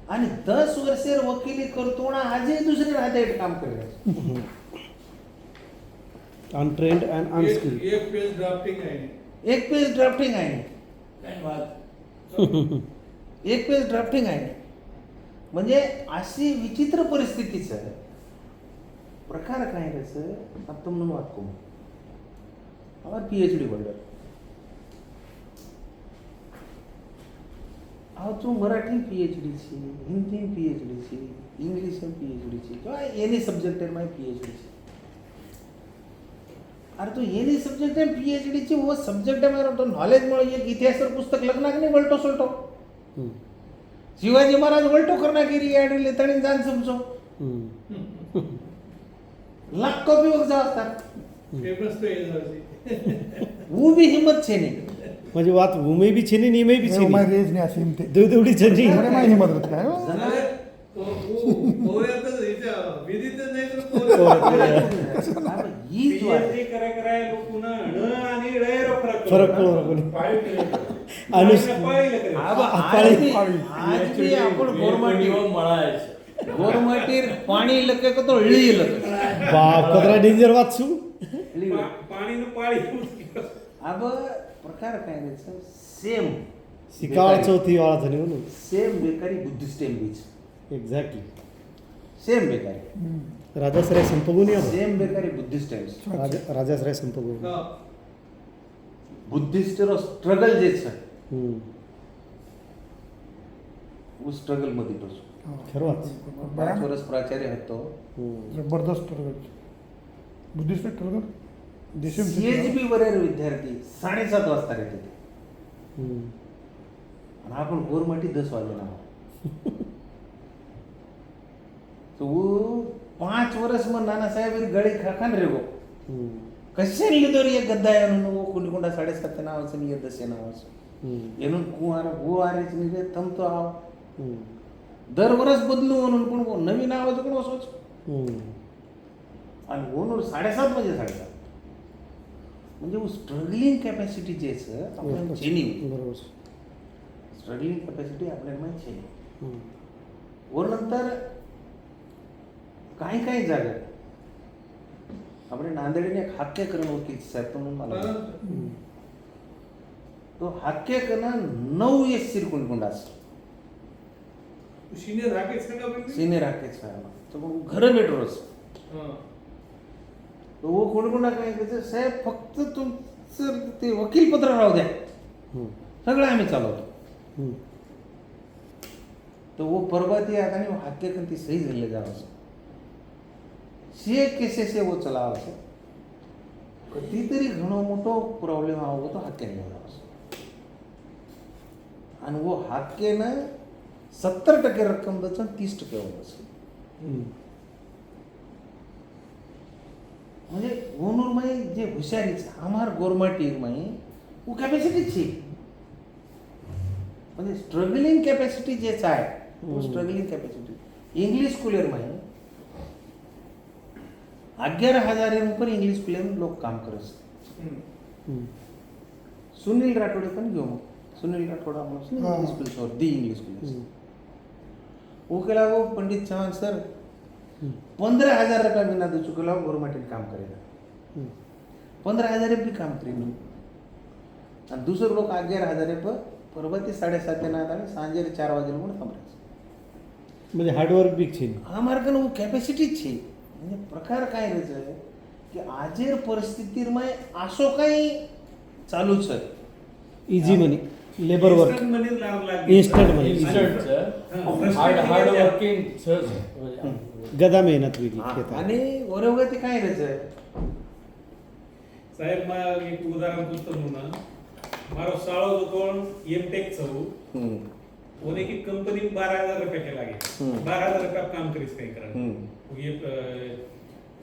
आणि 10 वर्षेर वकिली करतो ना आजही दुसरे राहते काम करायचं. Untrained and unskilled. एक पेज ड्राफ्टिंग आहे. एक पेज ड्राफ्टिंग आहे, काय बात. एक पेज ड्राफ्टिंग आहे. म्हणजे अशी विचित्र परिस्थितीचं प्रकार काय त्याचं आता म्हणून वाटतो. आम्हाला PhD होल्डर अहो तू मराठी PhDची, हिंदी PhDची, इंग्लिश PhDची किंवा एनी सब्जेक्ट आहे माझी PhDची. अरे तो एनी सब्जेक्ट आहे PhDची वो सब्जेक्ट आहे मला नॉलेज मुळे एक इतिहासाचं पुस्तक लग्नाक नाही वलटो सोलटो. शिवाजी महाराज वलटो करना गिरी आडले तणी जान समजो लाख कॉपी वग जातात. पेपर्स पे येणार. वो भी हिम्मत छे नहीं. म्हणजे वात उमे बी छेनी निमे बी छेनी. माय रेज ने असे हिमते देवदेवडी छेनी. एवढे माय हिमत होत काय हो? जनावर पोऱ्यातच हिच्या विधीत नाही तर ही जो आहे PhD करे कराय लोकुना ण आणि ळ रो फरक कळतो. पाळी केले. अनुस- पाळी करे. आज भी आपण गोरमाटीर पाणी लके को तो इळी लके बाप कतरा डेंजर वाचू. पाणी न पाळी. अब प्रकार काय रे सेम शिकाळ चौथी वाळा झाली म्हणून. सेम बेकारी बुद्धिस्ट बीच एक्झॅक्टली. सेम बेकारी राजाश्रय संपगुनी आहे. सेम बेकारी बुद्धिस्ट राजाश्रय संपगुनी. बुद्धिस्ट रो स्ट्रगल जे છે वो स्ट्रगल मध्ये बसो. खरंच. 5 वर्ष प्राचार्य હતો. जबरदस्त बुद्धिस्ट ठरलं. देशम CHB बरेच विद्यार्थी 7:30 वाजता येते ते. हम्म. आणि आपण गोरमाटी 10 वाजे ना तो 5 वर्ष में नाना साहेब गड़ी खाखान रे वो हम्म. कशे लिदोर ये गद्दा यानु वो कुलिकोंडा 7:30 नावाचं नि 10 नावाचं हम्म. येणून वो आरेच नि रे तम तो आव हम्म. दर वर्ष बदलू म्हणून पण वो नवीन आवाज कोण असोच हम्म. आणि ओनूर 7:30 म्हणजे 7:30 म्हणजे वो स्ट्रगलिंग कॅपॅसिटी जे आहे आपण चेनी बरोबर स्ट्रगलिंग कॅपॅसिटी आपल्याला माहिती आहे हम्म. वर नंतर काही काही जागा આપણે નાંદેડીને એક હાક્યકરણ વકીલ સાહેબ તમને માલુમ हम्म. તો હાક્યકરના 9 એ સિરકુંડકુંડા છે सिनियर राकेश सांगा बरं. સિનિયર હાકે છે તો પણ ઘરે બેઠો છે हां. તો वो कुंडकुंडा काय करायचं साहेब फक्त तुमचं ते वकील पत्र राहू द्या हम्म. सगळं आम्ही चालवतो हम्म. તો वो परवा ती आता आणि हाक्यकन ती सही झाले जावं असं સીએ કેसेस એવો ચલાવે છે કધીતરી ઘણો મોટો પ્રોબ્લેમ આવો તો હાકે નહીં આવે અને वो હાકેને 70% રકમ દે 30% होत છે हम्म. म्हणजे ओनूरमाई जे हुशारी છે અમાર ગોરમાટીમાં वो कॅपॅसिटी છે म्हणजे स्ट्रगलिंग कॅपॅसिटी जे आहे वो स्ट्रगलिंग कॅपॅसिटी इंग्लिश स्कूलरમાં 11,000 ઉપર इंग्लिश स्कूलर लोक काम करत हम्म. हम्म. सुनील राठोडे पण घेऊ मग सुनील राठोडा म्हणून हा. इंग्लिश स्कूल सॉरी दी इंग्लिश स्कूल हम्म. वो केला वो पंडित चव्हाण सर 15,000 रुपया महीना दे चुकेला वो गवर्नमेंट काम करेगा हम्म. 15,000 भी काम करेन आणि दुसरं लोक 11,000 पर परबती 7:30 ना आणि सांजे 4 वाजे पण थांबरायचं म्हणजे हार्डवर्क बी છે આ માર્ગનો वो કેપેસિટી જ છે म्हणजे प्रकार काय રહે કે આજે પરિસ્થિતિમાં આસો કઈ ચાલુ છે इझी मनी लेबर वर्क Instant money लागली. Instant money. हां, हार्ड वर्किंग गदा मेहनत वेगळी हा, खेतात आणि वरवगती काय રહે સાહેબ માં એક ઉદાહરણ પૂછતો હું ના મારો સાળો તો કોણ એમટેક છું ઓને की कंपनी 12,000 रुपये के लागे 12,000 रुपये आप काम करीस कहीं करा ये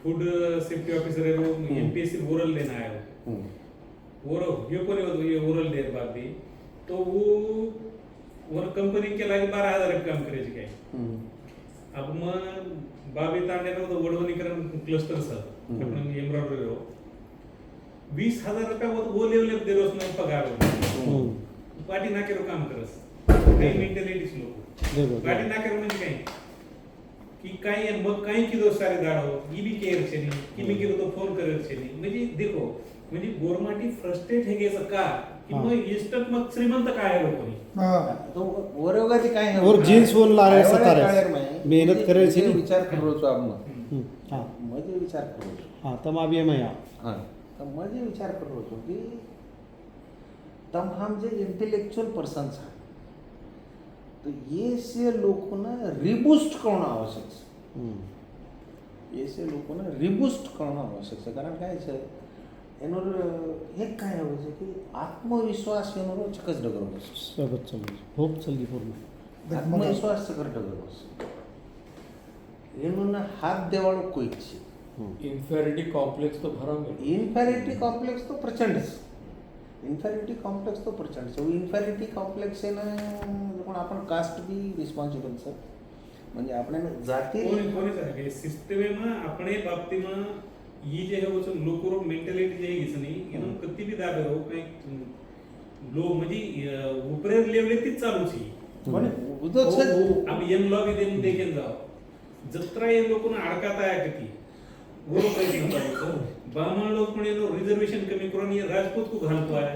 फूड सेफ्टी ऑफिसर है वो एमपीएससी ओरल लेना है ओरल ये कोणी होतो ये ओरल देत बाबी तो वो वर कंपनी के लागे 12,000 रुपये काम करायचे काय अब मग बाबी तांडे तो वडवणीकरण क्लस्टर सर आपण एम्ब्रॉयडरी हो 20,000 रुपये वो लेवल दे रोज नाही पगार पाठी नाकेरो काम करस काही मेंटॅलिटीच लोक बरोबर. पाठी नाकेरो म्हणजे काय की काय मग काय किलो सारे दाडो ई बी केअर छेनी की मी किलो तो फोन करत छेनी म्हणजे देखो म्हणजे गोरमाटी फ्रस्ट्रेट हे गेस का की मग इस्टक मग श्रीमंत काय लोकोनी हां तो वरवगती काय और जीन्स वोन लारे सतारे मेहनत करे છે ને विचार करो છો આપનો હા મજે વિચાર કરો છો હા તમે આ બે માં હા તો મજે વિચાર કરો છો કે તમામ જે इंटेलेक्चुअल पर्सन्स आहे तो ये से लोकोना रिबूस्ट करणं आवश्यक છે ये से लोकोना रिबूस्ट करणं आवश्यक છે કારણ काय છે એનો એક काय હોય છે કે આત્મવિશ્વાસ એનો ચકસ ડગરો છે स्वागत चालू होप चालली पूर्ण આત્મવિશ્વાસ ચકસ ડગરો છે એનો ના હાથ દેવાળો કોઈ જ છે इन्फेरिटी कॉम्प्लेक्स तो भरा में इन्फॅरिटी कॉम्प्लेक्स तो प्रचंड છે इन्फॅरिटी कॉम्प्लेक्स तो प्रचंड છે इन्फॅरिटी कॉम्प्लेक्स છે ને પણ आपण कास्ट बी रिस्पॉन्सिबल છે म्हणजे આપણે જાતિ कोणी कोणी सांगे सिस्टम આપણે બાબતીમાં ઈ જે હો છે લોકોરો મેન્ટાલિટી જે ગીસ ની એનો કતી બી દાબે હો કઈ લો म्हणजे ઉપરે લેવલે થી ચાલુ છે पण उदो છે आम्ही एम लॉ बी देन देखेन जाव जत्रा ये लोकोना अडकाता आहे कती गोरो प्रयत्न करतो ब्राह्मण लोक पण येनो रिझर्वेशन कमी करून ये राजपूत को घालतो आहे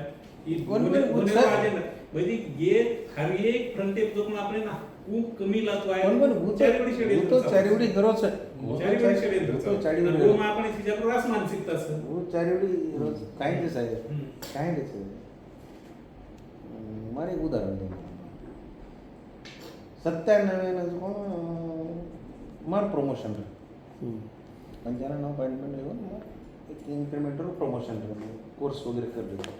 ये बरोबर, होने सर. वाले ना म्हणजे ये हर एक फ्रंटेज जो पण आपण ना खूप कमी लातो आहे पण चारीवडी षडयंत्र तो चालू. चारीवडी घरो છે चारीवडी षडयंत्र तो चालू. चारीवडी आणि गोमा आपण तिच्याबरोबर असं मानसिकता असं वो चारीवडी काय ते साहेब हम्म. काय ते साहेब मारे एक उदाहरण दे 97 कोण मार प्रमोशन रे पंजाना नो अपॉइंटमेंट येऊन एक इन्क्रीमेंट और प्रमोशन कोर्स वगैरे कर देतो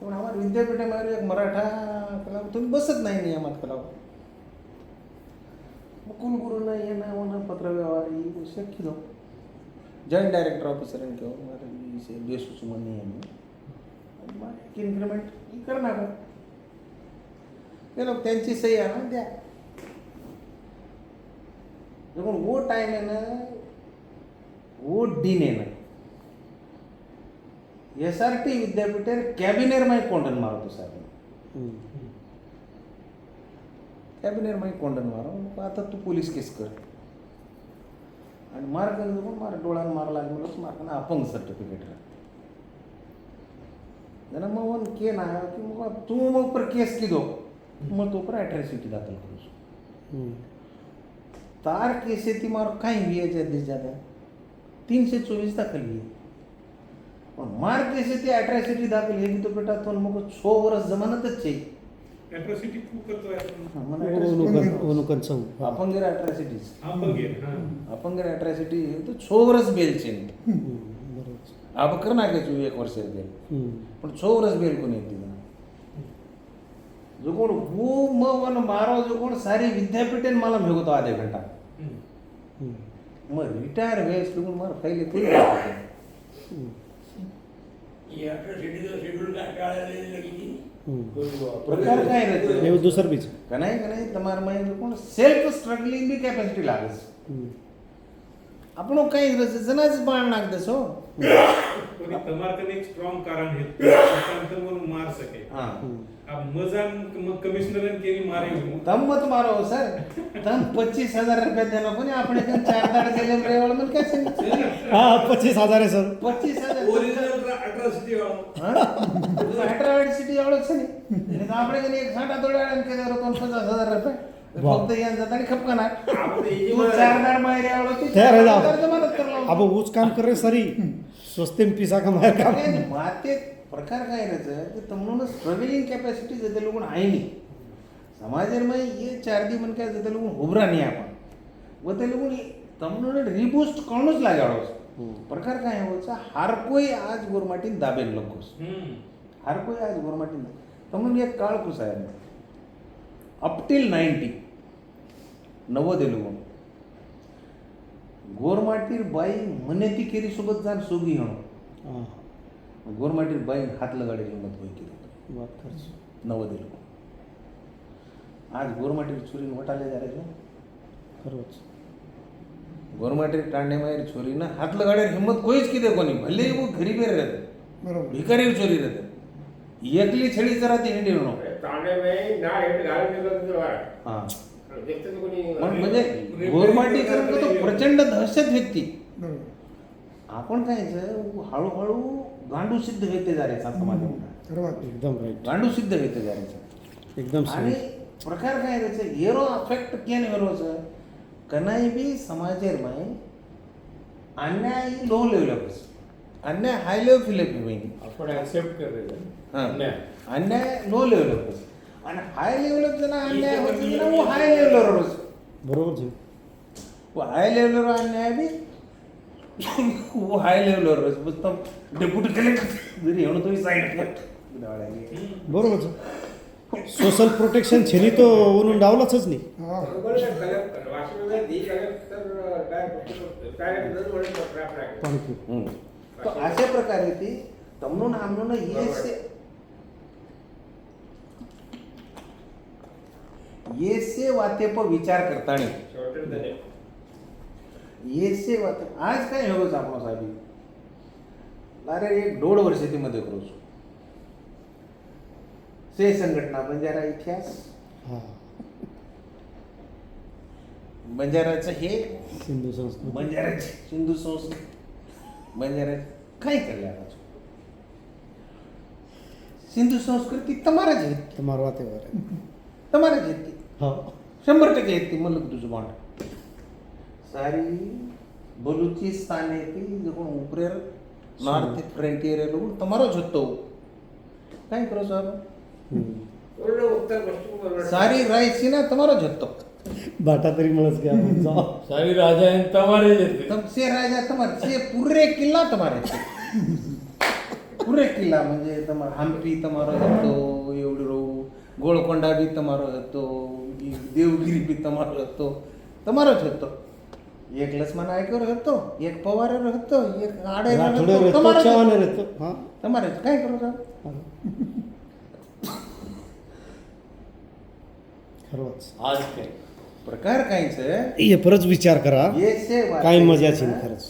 पण आम्हाला विद्यापीठामध्ये एक मराठा कला तुम्ही बसत नाही नियमात कला मग कुलगुरूनं येणं होणं पत्रव्यवहार ही शक्य नो जॉईंट डायरेक्टर ऑफिसर किंवा बेसूच म्हणणे एक इन्क्रीमेंट करणार चलो त्यांची सही आहे ना द्या देखो वो टाइम है ना वो डीन है ना SRT विद्यापीठेर कॅबिनेर माई कोंडन मारतो साहेब कॅबिनेर माई कोंडन मारो आता तू पोलीस केस कर आणि मार्क मार डोळ्यानं मार लागलेलोच मार्क ना अपंग सर्टिफिकेट जरा मग वन के ना की मग तू मग पर केस की दो मग तो पर अट्रॅसिटी दाखल करू तार केस ती मारो काही भी है जल्दी ज्यादा 324 दाखल भी पण मार केस ती अट्रॅसिटी दाखल है तो बेटा तो मग 6 वर्ष जमानतच चाहिए अॅट्रॉसिटी खूप करतोय अपंगेर अट्रॅसिटीज अपंगेर अपंगेर अट्रॅसिटी तो 6 वर्ष बेल चाहिए अब करना के तू 1 वर्ष बेल पण 6 वर्ष बेल को नहीं दिला जो कोण वो मग मारो जो कोण सारी विद्यापीठेन मला भेगतो आधे घंटा मग रिटायर वेळेस लोक मार पहिले कोणी प्रकार काय रहते दुसर बीच कनाई તમારા માં કોણ સેલ્ફ સ્ટ્રગલિંગ બી કેપેસિટી લાગે છે આપણો કઈ જનાજ બાણ નાખ દેસો पण તમારે કને એક સ્ટ્રોંગ કારણ છે શાંત મન માર શકે હા આ મજાન કમિશનર કેની મારે તમ મત મારો સર તમ 25000 રૂપિયા દેનો કોને આપણે કઈ 4 દાડ જેલમ રહેવાળ મન કે છે હા 25000 है सर 25000 ओरिजिनल अट्रॉसिटी वाला હા अट्रॅसिटी वाळो છે ને એને તો આપણે કને એક સાટા તોડાડે કે દેરો 50000 રૂપિયા फक्त या जाताना खपकणार तू 4 दाड मारे आवळो ती तयार आहे जाऊ. जमानत करला अब ऊच काम करे सरी स्वस्ते में पिसा कमाया काम माते प्रकार काय रहते ते तमनो स्ट्रगलिंग कैपेसिटी जते लोगन आहे नहीं समाजर में ये 4 दी मन काय जते लोगन उभरा नहीं आपण वो ते लोगन तमनो रिबूस्ट कोणच लागाळो प्रकार काय होचा हर कोई आज गोरमाटीन दाबेल लोकस हर कोई आज गोरमाटीन तमनो एक काळ कुसा आहे अप टिल 90 90 लोगन गोरमाटीर बाई मने ती केरी सोबत जान सोगी हणो गोरमाटीर बाई हात लगाडे हिम्मत होई केली बात कर 90 लोग आज गोरमाटीर छोरी वटाले जा रहे खरोच गोरमाटीर टांडे मायर छोरी ना हात लगाडे हिम्मत कोईच की दे कोनी भले वो घरी बेर रहते बरोबर भिकारी छोरी रहते एकली छडी जरा ती हिंडी हणो तांडे में ना हेट गाल में तो वार हां देखते तो कोणी म्हणजे गोरमाटी करत तो प्रचंड दहशत व्यक्ती बरोबर आपण काय हळूहळू गांडू सिद्ध होते जा रे समाजामध्ये खरं बात एकदम राईट गांडू सिद्ध होते जा रे एकदम आणि सही प्रकार काय त्याचे हेरो अफेक्ट केन हेरोच कनाई बी समाजेर माय अन्याय लो लेवल अन्याय हाय लेवल फिलअप होईन आपण ऍक्सेप्ट कर रे हां अन्याय. अन्याय लो लेवल आणि हाय लेवल जना अन्याय होते ना वो हाय लेवल रोज बरोबर जी वो हाय लेवल रो अन्याय बी वो हाय लेवल रोज पुस्तम डेप्युटी कलेक्टर जरी होणं तुम्ही साईड बरोबर जी सोशल प्रोटेक्शन छेनी तो उन्होंने डावलाच नहीं हां बरोबर आहे वाशिममध्ये दी कलेक्टर काय दर वळे ट्रॅप राख थैंक यू तो अशा प्रकारे ती तमनून आमनून ये से वाते पर विचार करता नहीं शॉर्टेड झाले ये से वाते आज काय हो आपण साहेब अरे एक 1.5 वर्ष ती मध्ये करू से संघटना बंजारा इतिहास हाँ बंजाराचं हे सिंधु संस्कृत बंजाराची सिंधू संस्कृती बंजाराची काय करले आता सिंधू संस्कृती તમારા જ હતી તમારો વાતે વારે તમારા જ હતી હા 100% હતી મતલબ तुझं बांड सारी बलुचिस्तान येते जो कोण उपरेर नॉर्थ फ्रंटियर लोक તમારો જ હતો काय करो साहेब पूर्ण उत्तर पश्चिम बरोबर सारी रायसीना તમારો જ હતો બાટા તરી મળે છે કે આપણે જાઓ સારી રાજા એને તમારે જ હતી. તમ સે રાજા તમારે સે પૂરે કિલ્લા તમારે છે પૂરે કિલ્લા म्हणजे તમારો હમ્પી તમારો હતો એવડો ગોળકોંડા બી તમારો હતો દેવગીરી બી તમારો હતો તમારો જ હતો એક લક્ષ્મણ નાયકર હતો એક પવારેર હતો એક આડેર રાઠોડે હતો રહેતો તમારો જ ચવાને હતો. રહેતો હા તમારે જ કાંઈ કરો છો ખરવચ આજ કે પ્રકાર કાંઈ છે એ પર જ વિચાર કરા એ છે વાત કાંઈ મજા છે ને ખરચ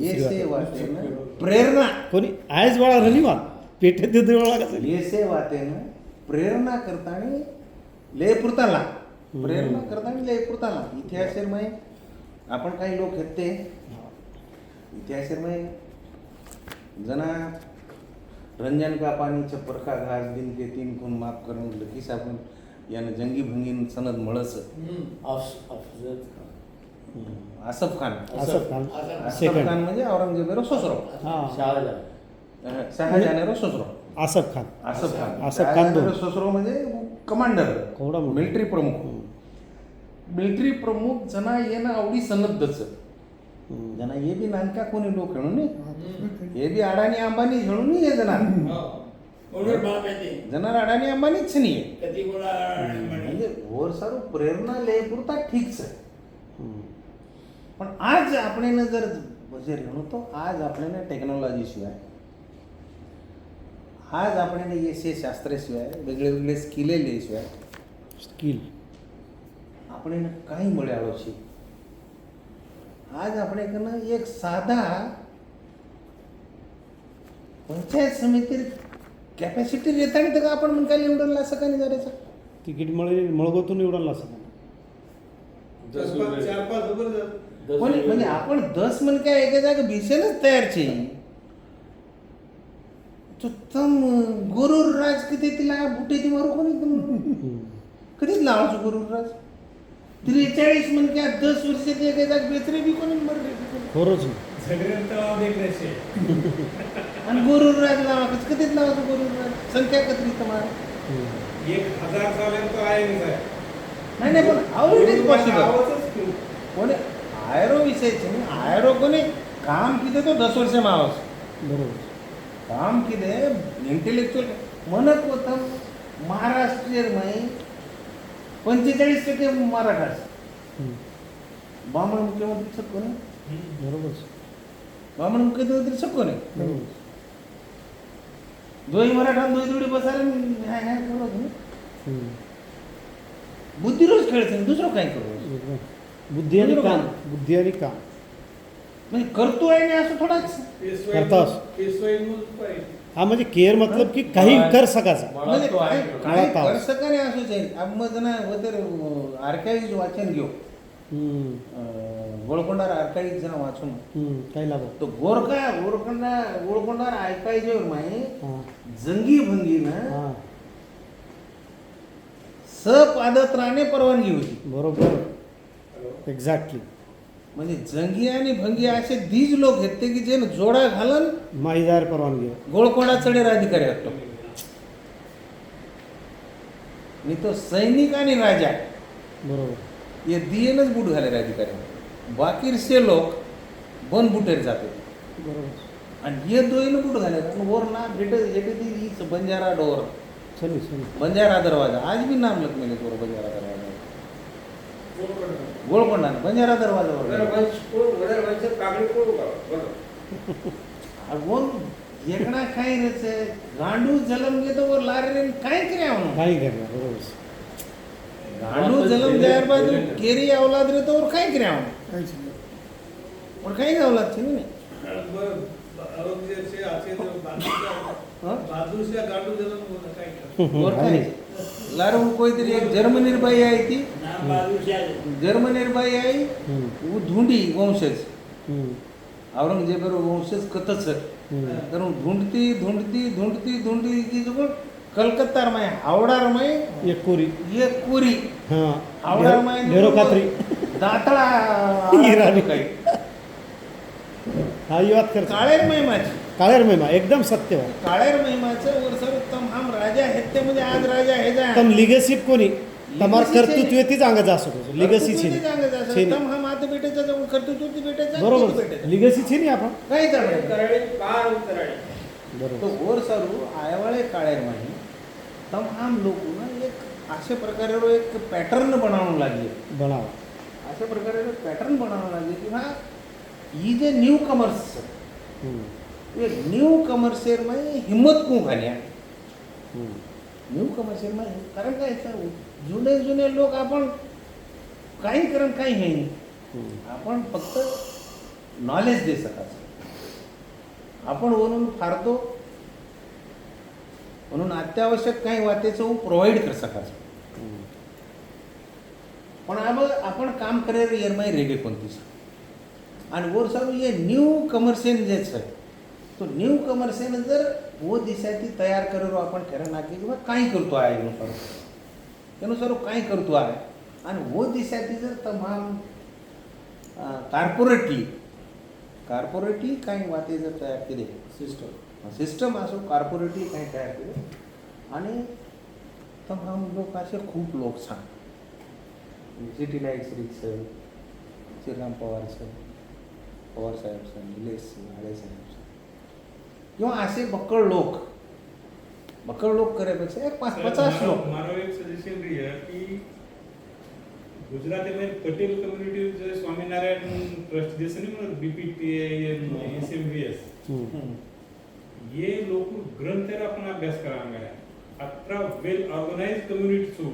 ये से बात है ना प्रेरणा કોની આયજ વાળા રલીવા પેટે દે વાળા કસે ये से बात है ना प्रेरणा करतानी लय पुरताला प्रेरणा करतानी लय पुरताला इतिहासमय आपण काही लोक आहेत ते इतिहासमय जना रंजन का पानी छप्पर का घास दिन के तीन खून माफ करून लकी साबून यानं जंगी भंगीन सनद મળસ અફઝલ ખાન. आसफ खान આસફ ખાન आसफ સેકન્ડ खान म्हणजे औरंगजेबेरो ससरो હા શાહજહાન. शहाजहानेरो ससरो આસફ ખાન आसफ खान आसफ खान शहाजहानेरो ससरो म्हणजे कमांडर केवढा मोठा. मिलिटरी प्रमुख मिलिटरी प्रमुख जना येणं आवडी सनद्धच जना हे बी नानका कोणी लोक हेणून हे बी अडाणी अंबानी हेणून हे जणार जनार अडाणी अंबानीच नाही म्हणजे वर सारू प्रेरणा लय पुरता ठीक છે पण आज આપણે जर बजेट घेणं तो आज आपल्याला टेक्नॉलॉजी शिवाय आज आपल्याला ये शास्त्राशिवाय वेगळे वेगळे स्किलेले शिवाय સ્કિલ આપણે काही મળ્યાળો છે आज આપણે કને એક સાદા पंचायत समिती कॅपॅसिटी रेतानी तर आपण मग काय निवडून असं नाही करायचं ટિકિટ મળી મળગોતું निवडून लासा चार पाच जबरदस्त. कोणी म्हणजे आपण 10 मन काय एका जागा भीषणच तयार છે તો તમ ગુરુર રાજ કીધે तिला बुटेती मारू कोणी कधीच लावायचं गुरुर राज 43 मन काय 10 वर्षाचे एका जागा बेचरे बी कोणी मरले ખોરો છે सगळ्यांना तलाव देखणे છે. आणि गुरुर राज लावायचं कधीच लावायचं गुरुर राज संख्या कत्री तुम्हाला 1000 साल्यानं तो आहे नाही साहेब. नाही नाही पण हाऊ इट इज पॉसिबल आवाजच खूप. कोणी आयरो विषय છે ને આયરો કોને કામ કીધે તો 10 વર્ષમાં આવશે બરોબર काम किदे इंटेलेक्च्युअल म्हणत होतं महाराष्ट्रीयमय 45% मराठा बामण मुख्यमंत्री शकतो ना બરોબર છે बामण मुख्यमंत्री शकतो ना બરોબર दोही मराठा दोही जोडी बसायला ह्या ह्या करू तुम्ही હમ. बुद्धी रोज खेळते दुसरं काय करू એકદમ. બુદ્ધિ અને કામ બુદ્ધિ અને કામ म्हणजे करतो आहे ना असं थोडाच करतास. पेशवाईंमधून पाहिजे. हा म्हणजे केअर मतलब की काही कर सकायचा म्हणजे મળતો काय आहे. काय कर सकाने असू चाहिए अब मग जण वतर आर्काइव्ह वाचन घेऊ हम्म. गोळकोंडार आर्काइव्ह जण वाचून काही लाभ तो गोळकोंडार ऐकायचे माही हां जंगी भंगीनं हां सपादत्राने परवानगी होती बरोबर एक्झॅक्टली म्हणजे जंगी आणि भंगी असे दीज लोक आहेत ते की जे जोडा घालन माहिदार परवानगी गोळकोंडा चढेर अधिकारी असतो आणि तो सैनिक आणि राजा बरोबर हे दियेनच बूट घालेर अधिकारी बाकीचे लोक बन बुटेर जाते बरोबर आणि हे दोन बूट घालेर आणि वर ना भेटत ती बंजारा डोर चली चली बंजारा दरवाजा आज भी नाम लग मेले तोर बंजारा दरवाजा गोळकोंडा बंजारा दरवाजा वंश कागडी कोण बरं अगोन एकणा काय रे गांडू जलम घेतो वर लारे रे काय करे आवनो काही करणार बरोबर गांडू जलम जायर बाद केरी औलाद रे तो और काय करे आवनो काहीच नाही और काय औलाद छे ने बरं, औरंगजेबचे आचे जो बहादूरशा गांडू जन्म होता काय करणार? और काय लारे वो कोई तरी एक जर्मनीर बाई आई थी जर्मनीर बाई आई वो ढूंढी वंशज औरंगजेब वंशज कतच तर ढूंढती ढूंढती ढूंढती ढूंढती की जो कलकत्ता में हावड़ा में एक कोरी ये कुरी हां हावड़ा में ढेरो कात्री दातळा हिराणी. काही हा ही વાત कर काळेर महिमाची काळेर महिमा एकदम सत्य काळेर महिमाचं वर सर्वोत्तम हम राजा आहेत ते म्हणजे आज राजा हे जा तम लिगेसीत कोणी તમારે કર્તૃત્વથી જ આગળ જાશો લીગસી છે છે તમ હા માથે બેઠે છે હું કર્તૃત્વથી બેઠે છે બરોબર લીગસી છે ને આપણો કઈ તમે ઉતરાણી પાર ઉતરાણી બરોબર તો ઓર સાरू आयावाळे काळेरमाही तम आम लोकोना एक अशा प्रकारे एक पॅटर्न बनावून लागले ભણાવો अशा प्रकारे पॅटर्न बनावून लागले की हा ही जे न्यू कमर्स ये न्यू कमर्शियल में हिम्मत को घाल्या न्यू कमर्शियल में कारण काय जुने जुने लोक आपण काही करण काही हे आपण फक्त नॉलेज दे सकायचं आपण म्हणून फारतो म्हणून अत्यावश्यक काही वातेचं प्रोव्हाइड कर सकायचं पण आपण काम करायला येरमाई रेडी कोणतीच आणि वर सारू ये न्यू कमर्शियल जेच आहे तो न्यू कमर्शियल जर वो दिशाती तयार करेलो आपण खरं नाकी किंवा काही करतो आहे त्यानुसार काही करतो आहे आणि वो दिशाती जर तमाम कार्पोरेटली काही वाते जर तयार केले सिस्टम असो कार्पोरेटली काही तयार केले आणि तमाम लोक असे खूप लोक सांग city light sir Shriram Pawar sir Pawar साहेब सर निलेश आळे साहेब सर किंवा असे बक्कळ लोक करायपेक्षा एक 50 लोक મારો એક સજેશન રહી કે ગુજરાતીમાં પટેલ કમ્યુનિટી જે સ્વામિનારાયણ ટ્રસ્ટ દેશે ને BPTASMVS ये लोक ग्रंथाला पण अभ्यास करांगा अत्रा वेल ऑर्गनाइज्ड कम्युनिटी छू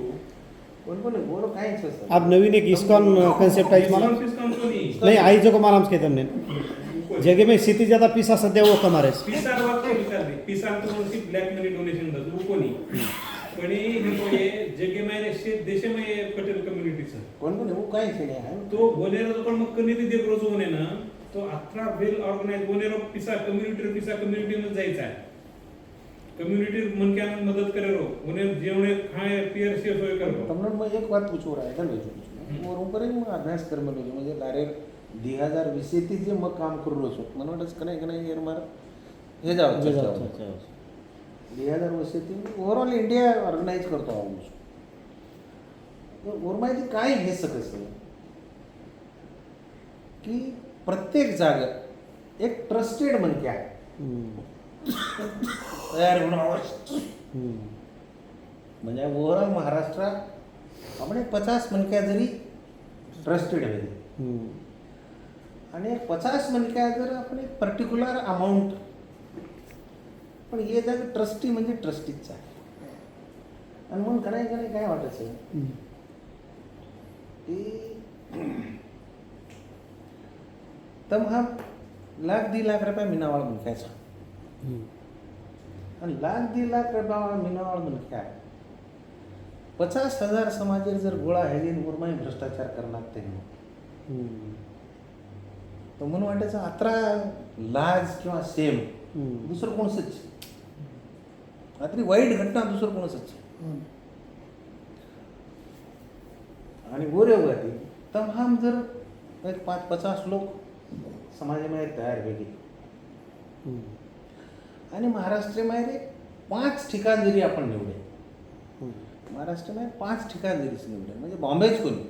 कोण बोलो काहीच असं आप नवीन एक इस्कॉन कन्सेप्ट आहे मला नहीं आई जो को मालूम के तुमने जगह में सिटी ज्यादा पीसा सध्या वो कमारे पिसार वाक्य विचार दे पिसार तो सी ब्लॅक मनी डोनेशन दा तू कोणी पण हे जगे में देश में पटेल कम्युनिटी छ कोण वो काहीच नाही आहे तो बोलेरो तो पण मग कधी ते रोज होणे ना तो अत्रा वेल ऑर्गनाइज बोलेरो पिसा कम्युनिटी मध्ये जायचा आहे कम्युनिटी मन क्या मदद करेरो उन्हें जेवणे खाए पियर से होय करो તમને मैं एक बात पूछू रहा है चल और ऊपर ही मैं अभ्यास कर मतलब म्हणजे डायरेक्ट 2020 થી જે मैं काम करू રહ્યો છું મને वाटस कने कने यार मार हे जाव 2020 થી ओव्हरऑल इंडिया ऑर्गनाइज करतो आहोत और माहिती काय हे सगळं की प्रत्येक जागा एक ट्रस्टेड मनके आहे तयार होणं आवश्यक म्हणजे ओव्हरऑल महाराष्ट्रात आपण 50 मनक्या जरी ट्रस्टेड आहे आणि 50 मनक्या जर आपण एक पर्टिक्युलर अमाऊंट पण हे जागा ट्रस्टी म्हणजे ट्रस्टीच आहे आणि मग काय वाटायचं की तम हा 1,00,000-2 लाख रुपये मिनावाळ मुलक्याचा आणि 1,00,000-2 लाख रुपये मिनावाळ मुलक्या 50,000 समाजेर जर गोळा हेलीन उर्माई भ्रष्टाचार करणार ते तर म्हणून वाटायचं अत्रा लाज किंवा सेम दुसरं कोणसंच रात्री वाईट घटना दुसरं कोणसंच आणि गोरे उगाती तमाम जर एक 50 लोक समाजामध्ये तयार वेगळे आणि महाराष्ट्रामध्ये 5 ठिकाण जरी आपण निवडले महाराष्ट्रामध्ये 5 ठिकाण जरी निवडले म्हणजे बॉम्बेच कोणी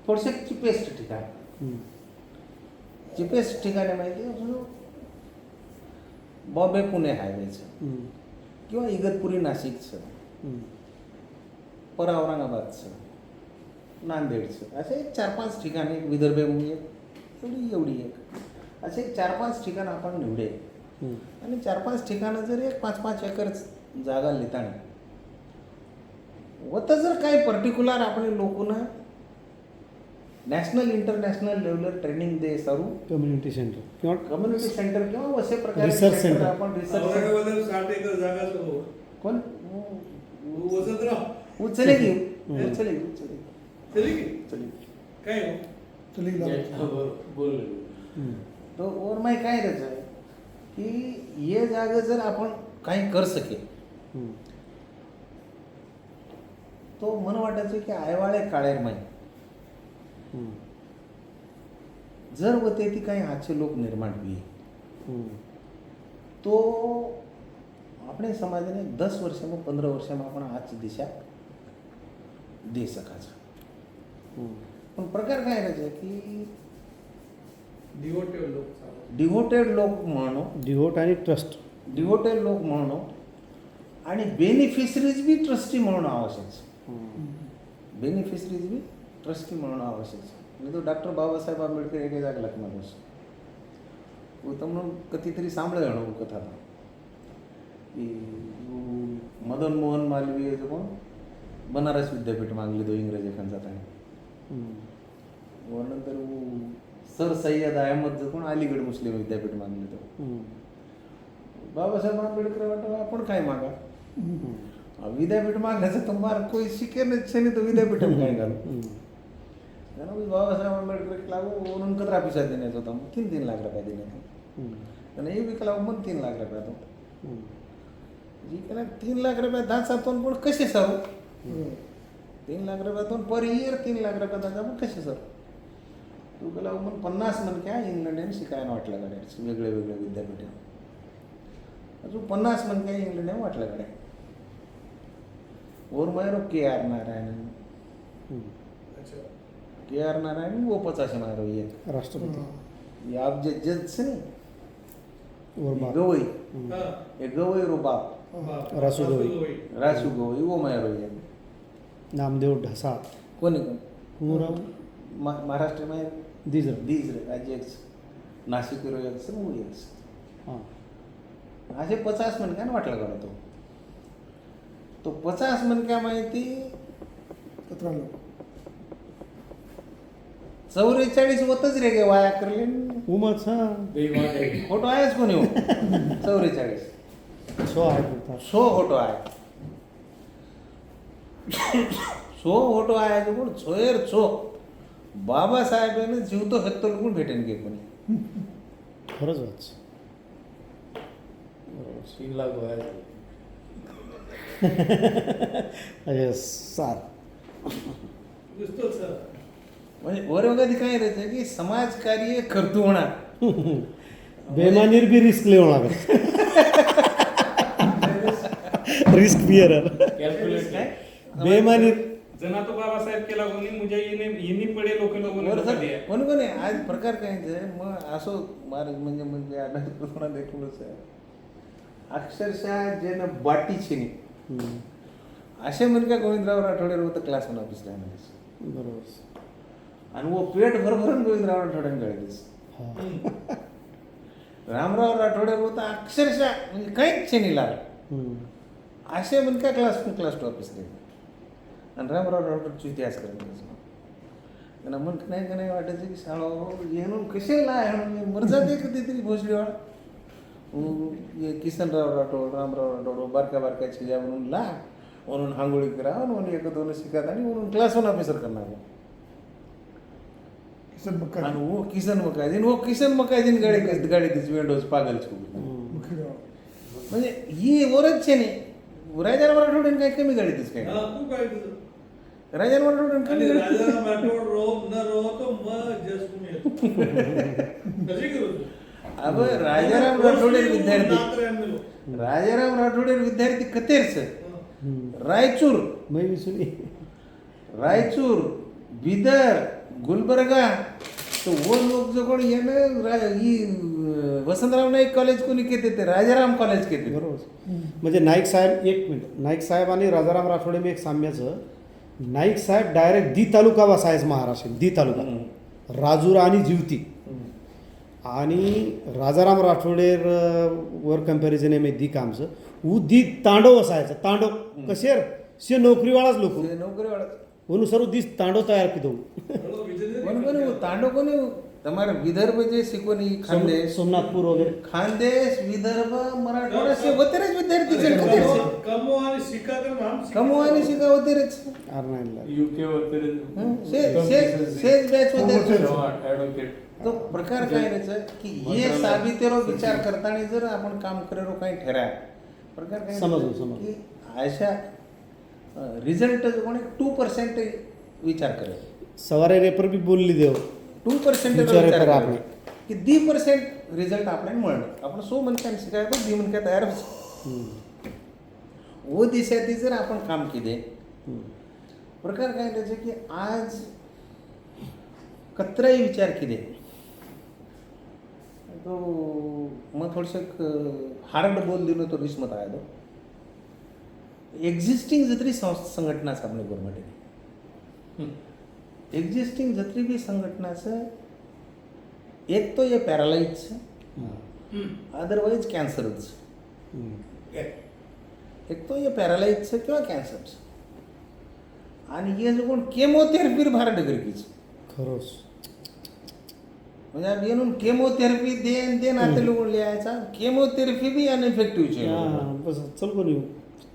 थोडसे चिपेस्ट ठिकाण चिपेस्ट ठिकाणी माहिती बॉम्बे पुणे हायवेचं किंवा इगतपुरी नाशिकचं पर औरंगाबादचं नांदेडचं असे 4-5 ठिकाणी विदर्भ म्हणजे एवढी एक असे 4-5 ठिकाण आपण निवडे आणि 4-5 ठिकाणं जर एक 5-5 एकर जागा लिहिताना होतं जर काही पर्टिक्युलर आपण लोकांना नॅशनल इंटरनॅशनल लेवलवर ट्रेनिंग दे सारू कम्युनिटी सेंटर किंवा कम्युनिटी सेंटर किंवा असे प्रकारे Research center. आपण रिसर्च औरंगाबाद 60 एकर जागा हो कोण वसंतराव उचलेगी चली की चली काय हो चली बोल तो और माही काय त्याचं आहे की ये जागा जर आपण काही कर सके तो मन वाटायचं की आयवाळे काळेर माही जर होते ती काही आजचे लोक निर्माण होईल तो આપણે સમાજને 10 વર્ષમાં 15 વર્ષમાં આપણે આજ દિશા दे सकायचा. पण प्रकार काय करायचा की डिवोटेड लोक चालू. डिव्होटेड लोक म्हणू, डिव्होट आणि ट्रस्ट. डिव्होटेड लोक म्हणू आणि बेनिफिशरीज बी ट्रस्टी म्हणून आवश्यक. बेनिफिशरीज बी ट्रस्टी म्हणून आवश्यक. म्हणजे तो डॉक्टर बाबासाहेब आंबेडकर एक जागा लागणार वो तो म्हणून कधीतरी सांभळे हणो कथा की मदन मोहन मालवीय जो कोण बनारस विद्यापीठ मागली तो इंग्रज एखादा ताणे. व नंतर वो सर सय्यद अहमद जो कोण अलीगड मुस्लिम विद्यापीठ मागली तो. बाबासाहेब आंबेडकर वाटतं आपण काय मागा विद्यापीठ मागण्याचं तर मार्ग कोई शिके नाही तो विद्यापीठ काय घालू. बाबासाहेब आंबेडकर लागू म्हणून कचरा पिसा देण्याचा होता. मग 3 लाख रुपये देण्यात आणि हे विकला मग 3 लाख रुपये तो जी केला 3 लाख रुपये दाचातून पण कसे सर 3 लाख रुपयातून पर इयर 3 लाख रुपये दाचा पण कसे सर तू गेला मग 50 मन काय इंग्लंड शिकायला वाटलं गाड्या वेगळे वेगळे विद्यापीठ अजून 50 मन काय इंग्लंड वाटलं गाड्या और Miro KR Narayan KR Narayan वो 50 मायरो ये राष्ट्रपती. ये आप जज से नहीं और बाप. गवई हा. ये गवई रो बाप बाप. रासू गवई. रासू गवई वो मायरो ये नामदेव ढसाळ. कोणी हुराव महाराष्ट्र में दिजर. दीज राज्य नाशिक रो एक से वो एक हां. असे 50 मन काय वाटलं करा तो 50 मन काय माहिती 17 लोक 44 होतच रे गे वाया करले उमच हा बेईमान आहे. फोटो आहेच कोणी हो 44 शो आहे बोलतात. 100 फोटो आहे 100 फोटो आहे जो कोण छोयर छो बाबासाहेबांनी जीव तो हत्तो कोण भेटेन गे कोणी खरंच वाच. 3 लाख व्हायला. सार दिसतोच सर. म्हणजे वरवगती काय राहायचं की समाजकार्य करतो होणार बेमानीर बी रिस्क लेवं लागत. रिस्क बिअरर कॅल्क्युलेट काय बेमानीर. जना तो बाबासाहेब केला कोणी मुझे येणे पडे लोक बरं सर कोणी कोणी आज प्रकार काय आहे, मग असो महाराज म्हणजे अनाथ देखूनच आहे अक्षरशः जे ना बाटी छिनी असे म्हणजे काय गोविंदराव राठोडेवर होतं क्लास वन ऑफिस राहणार बरोबर. आणि वो पेट भरभरून गोविंदराव राठोड्याने गळलीस हा. रामराव राठोडेवर होतं अक्षरशः म्हणजे काहीच छिनी लागला असे म्हणजे काय क्लास टू ऑफिस राहिले आणि रामराव राठोडचा इतिहास करायचा त्यांना म्हणत नाही का नाही वाटायचं की शाळा येणून कशाला आहे मर्जात कधीतरी भोसलेवाड ये किसनराव राठोड रामराव राठोड बारक्या बारक्या छिल्या म्हणून ला म्हणून हांगोळी करा म्हणून एक दोन शिकत आणि म्हणून क्लास वन ऑफिसर करणार किसन मक्का आणि वो किसन मकाजीन गाडी किस विंडोज पागल छू म्हणजे ही वरच छे नाही राजाराम राठोडन काय कमी गाडीतच काय हा, खूप आहे तिथं. राजाराम राठोडन आणि कमी गाडीत राजाराम राठोड रो न रो तो मग जस तुम्ही येतो. कशी करू तू? अब राजाराम राठोडे विद्यार्थी 93 राजाराम राठोडे विद्यार्थी कतेरच रायचूर मै विसुनी. रायचूर बिदर गुलबर्गा तो वो लोग जो कोण ये ना वसंतराव नाईक कॉलेज कोणी केते ते राजाराम कॉलेज केते बरोबर. म्हणजे नाईक साहेब एक मिनिट नाईक साहेब आणि राजाराम राठोडे मी एक साम्याचं नाईक साहेब डायरेक्ट दी तालुका वसायच महाराष्ट्र दी तालुका राजूरा आणि जिवती आणि राजाराम राठोडे वर कंपॅरिझन आहे दी कामचं ऊ दी तांडव असायचं तांडव कशेर शे नोकरीवाळाच लोक नोकरीवाळा म्हणून सर्व दिस तांडव तयार की दो कोणी कोणी तांडो कोणी તમારે વિદર્ભ જે શીખોની ખાનદેશ सोमनाथपूर वगैरे खानदेश विदर्भ मराठवाडा से वतेरेच विद्यार्थी છે કતેર છે कमो आणि शिका तर नाम शिका. કમવાની શીખા વतेરેच आरनाईनला युके वगैरे सेज बैच वतेरेच ॲडव्होकेट तो प्रकार काय राहायचं की हे साबितेरो विचार करताना जर आपण काम करेरो काही ठराय प्रकार काय समजलं, राहायचं समजलं. की अशा रिझल्ट कोणी 2% विचार करेल सवारे रेपर बी बोलली देव 2% विचार विचार करा करेल की 10% रिझल्ट आपल्याला मिळणार आपण 100 मनक्यान शिकाय पण 10 मनक्या तयार व्हायचं वो दिशा ती जर आपण काम केले प्रकार काय त्याचे की आज कतराही विचार केले तो मग थोडसे हार्ड बोल दिलो तो रिस्मत आहे तो एक्झिस्टिंग जत्री संघटना आपल्या गव्हर्मेंट एक्झिस्टिंग जत्री भी संघटनाचं एक तो ये पॅरालाइज अदरवाईज कॅन्सरच एक तो ये पॅरालाइजचं किंवा कॅन्सरचं आणि हे जो कोण केमोथेरपीर भार डगरकीच खरंच म्हणजे अब येऊन केमोथेरपी देन आता लोक लिहायचा केमोथेरपी भी अनइफेक्टिव्ह છે હા બસ ચલ કોની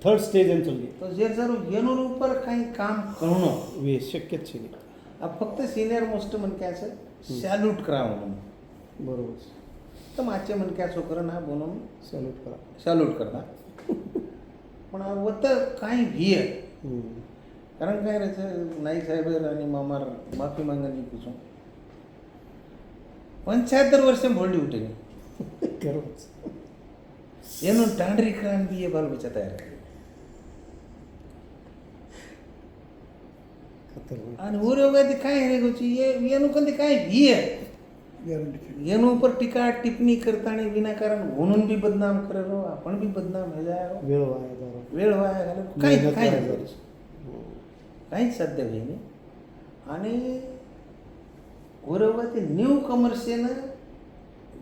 થર્ડ સ્ટેજ એમ ચલી તો જે જરૂર એનું ઉપર કંઈ કામ કરણો वे शक्यच છે નહીં. આ ફક્ત સિનિયર મોસ્ટ मन क्या છે सॅल्यूट करावं म्हणून बरोबर तर मागचे मन क्या छोकरं ना म्हणून सॅल्यूट करा सॅल्यूट करता पण होतं काही भीय कारण काय राहायचं नाईक साहेब आणि मामार माफी मागणी पूछून 75 वर्ष भोळी उठे खरंच ಏನು ಟಾಂಡ್ರಿ ಕ್ರಾಂತಿ ಬಾಲ್ ಬಚ್ಚ ತಯಾರ खतरनाक आणि उद्योगात काय रे गोची येणू कधी काय भीय गॅरंटी येणू ઉપર ટીકા टिप्पणी करताना विनाकारण म्हणून बी बदनाम करेलो आपण बी बदनाम हे जाय वेळ वाया जरा वेळ वाया घालून काही मेहनत काही वाया नाही. जायची. काहीच साध्य होईनी आणि उद्योगातील न्यू कमर्शियन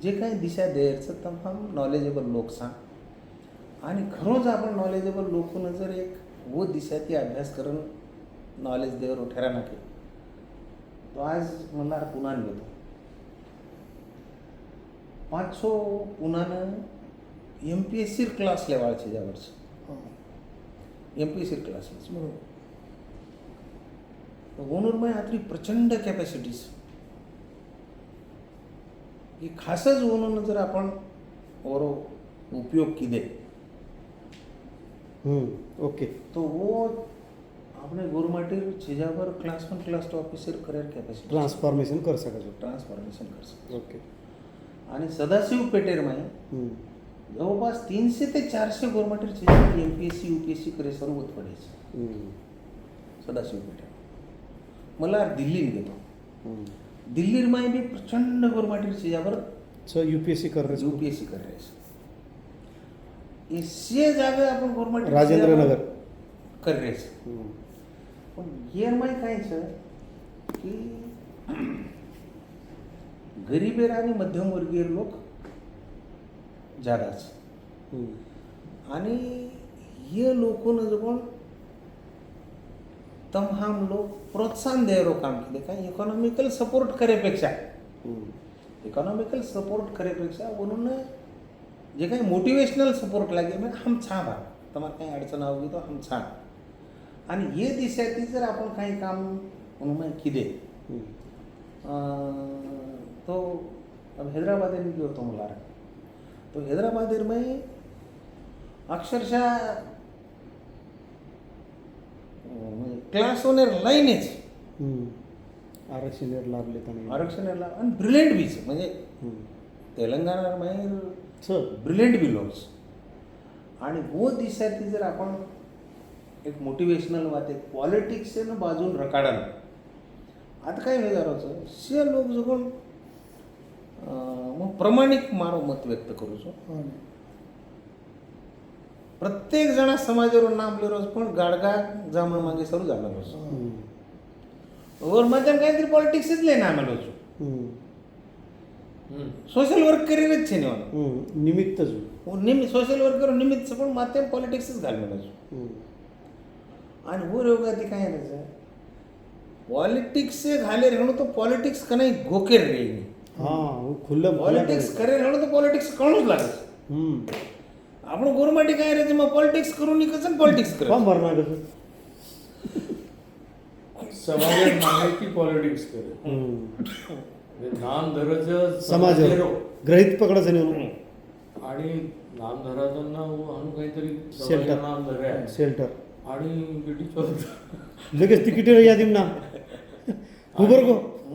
जे काही दिशा द्यायचं तमाम नॉलेजेबल लोक सांग आणि खरोच आपण नॉलेजेबल लोकून जर एक वो दिशा ती अभ्यास करून नॉलेज देवर ठेरा नाके तो आज मला पुन्हा घेतो 500 पुन्हानं MPSC क्लास लेवायचे ज्या वर्षी MPSC क्लास बरोबर ओनूरमध्ये आतली प्रचंड कॅपॅसिटीज की खासच ओनून जर आपण और उपयोग किदे ओके तो वो આપણે ગોરમાટી ચીજાવર class 1 class 2 officer career capacity transformation कर सकाळचं ट्रान्सफॉर्मेशन करશે ओके आणि सदाशिव पेटेरमाय जवळपास 300 ते 400 गव्हर्नमेंट चीजावर MPSC UPSC करे सर्व पडायचे सदाशिव पेटेर मला दिल्लीत घेतो दिल्लीर माय बी प्रचंड गव्हर्नमेंट चीजावर सो UPSC कर रहे UPSC कर रहे इससे जागा आपण गव्हर्नमेंट राजेंद्र नगर कर रहे पण गिअरमाय काय છે की गरीबेर आणि मध्यमवर्गीय लोक जादाच आणि हे लोकून जवळ तमाम लोक प्रोत्साहन द्यायरो काम केले काय इकॉनॉमिकल सपोर्ट करेपेक्षा म्हणून जे काही मोटिवेशनल सपोर्ट लागे म्हणजे हम छान बा तुम्हाला काही अडचण आवडी तो हम छान आणि हे दिशेती जर आपण काही काम म्हणून किदे तो अब हैदराबाद में जो तो मला तो हैदराबाद में अक्षरशः क्लास ओनर लाईनच आरक्षण लागले आरक्षण आणि ब्रिलियंट बीच म्हणजे तेलंगणा मागीर सर ब्रिलियंट बी लोक्स आणि वो दिशेती जर आपण एक मोटिवेशनल वाते पॉलिटिक्स बाजून रकाडन आता काय वेगळं से लोक जगून मग प्रमाणिक मारो मत व्यक्त करू प्रत्येक जणा समाजावर नाम लिहिरोज पण गाडगा जामण मागे सरू जाणार और माध्यम काहीतरी पॉलिटिक्सच लेना आम्हाला सोशल वर्क करियरच છે ને निमित्त निमित्त सोशल वर्कर निमित्त पण माध्यम पॉलिटिक्सच घालमेलो आणि वो रोगाती काय राहायचं पॉलिटिक्स से घाले रहणं तो पॉलिटिक्स का नाही गोके रहेगी हां खुल्लं पॉलिटिक्स करे रहणं तो पॉलिटिक्स कळूच लागत आपण गोरमाटी काय राहायचं मग पॉलिटिक्स करून कसं पॉलिटिक्स कर फॉर्म भरणार कसं समाजात माहिती पॉलिटिक्स करे नाम धरायचं समाज ग्रहित पकडायचं नाही आणि नाम धरायचं ना अनु काहीतरी शेल्टर नाम धराय शेल्टर आणि ब्रिटिश लगेच तिकीट यादी ना उबर गो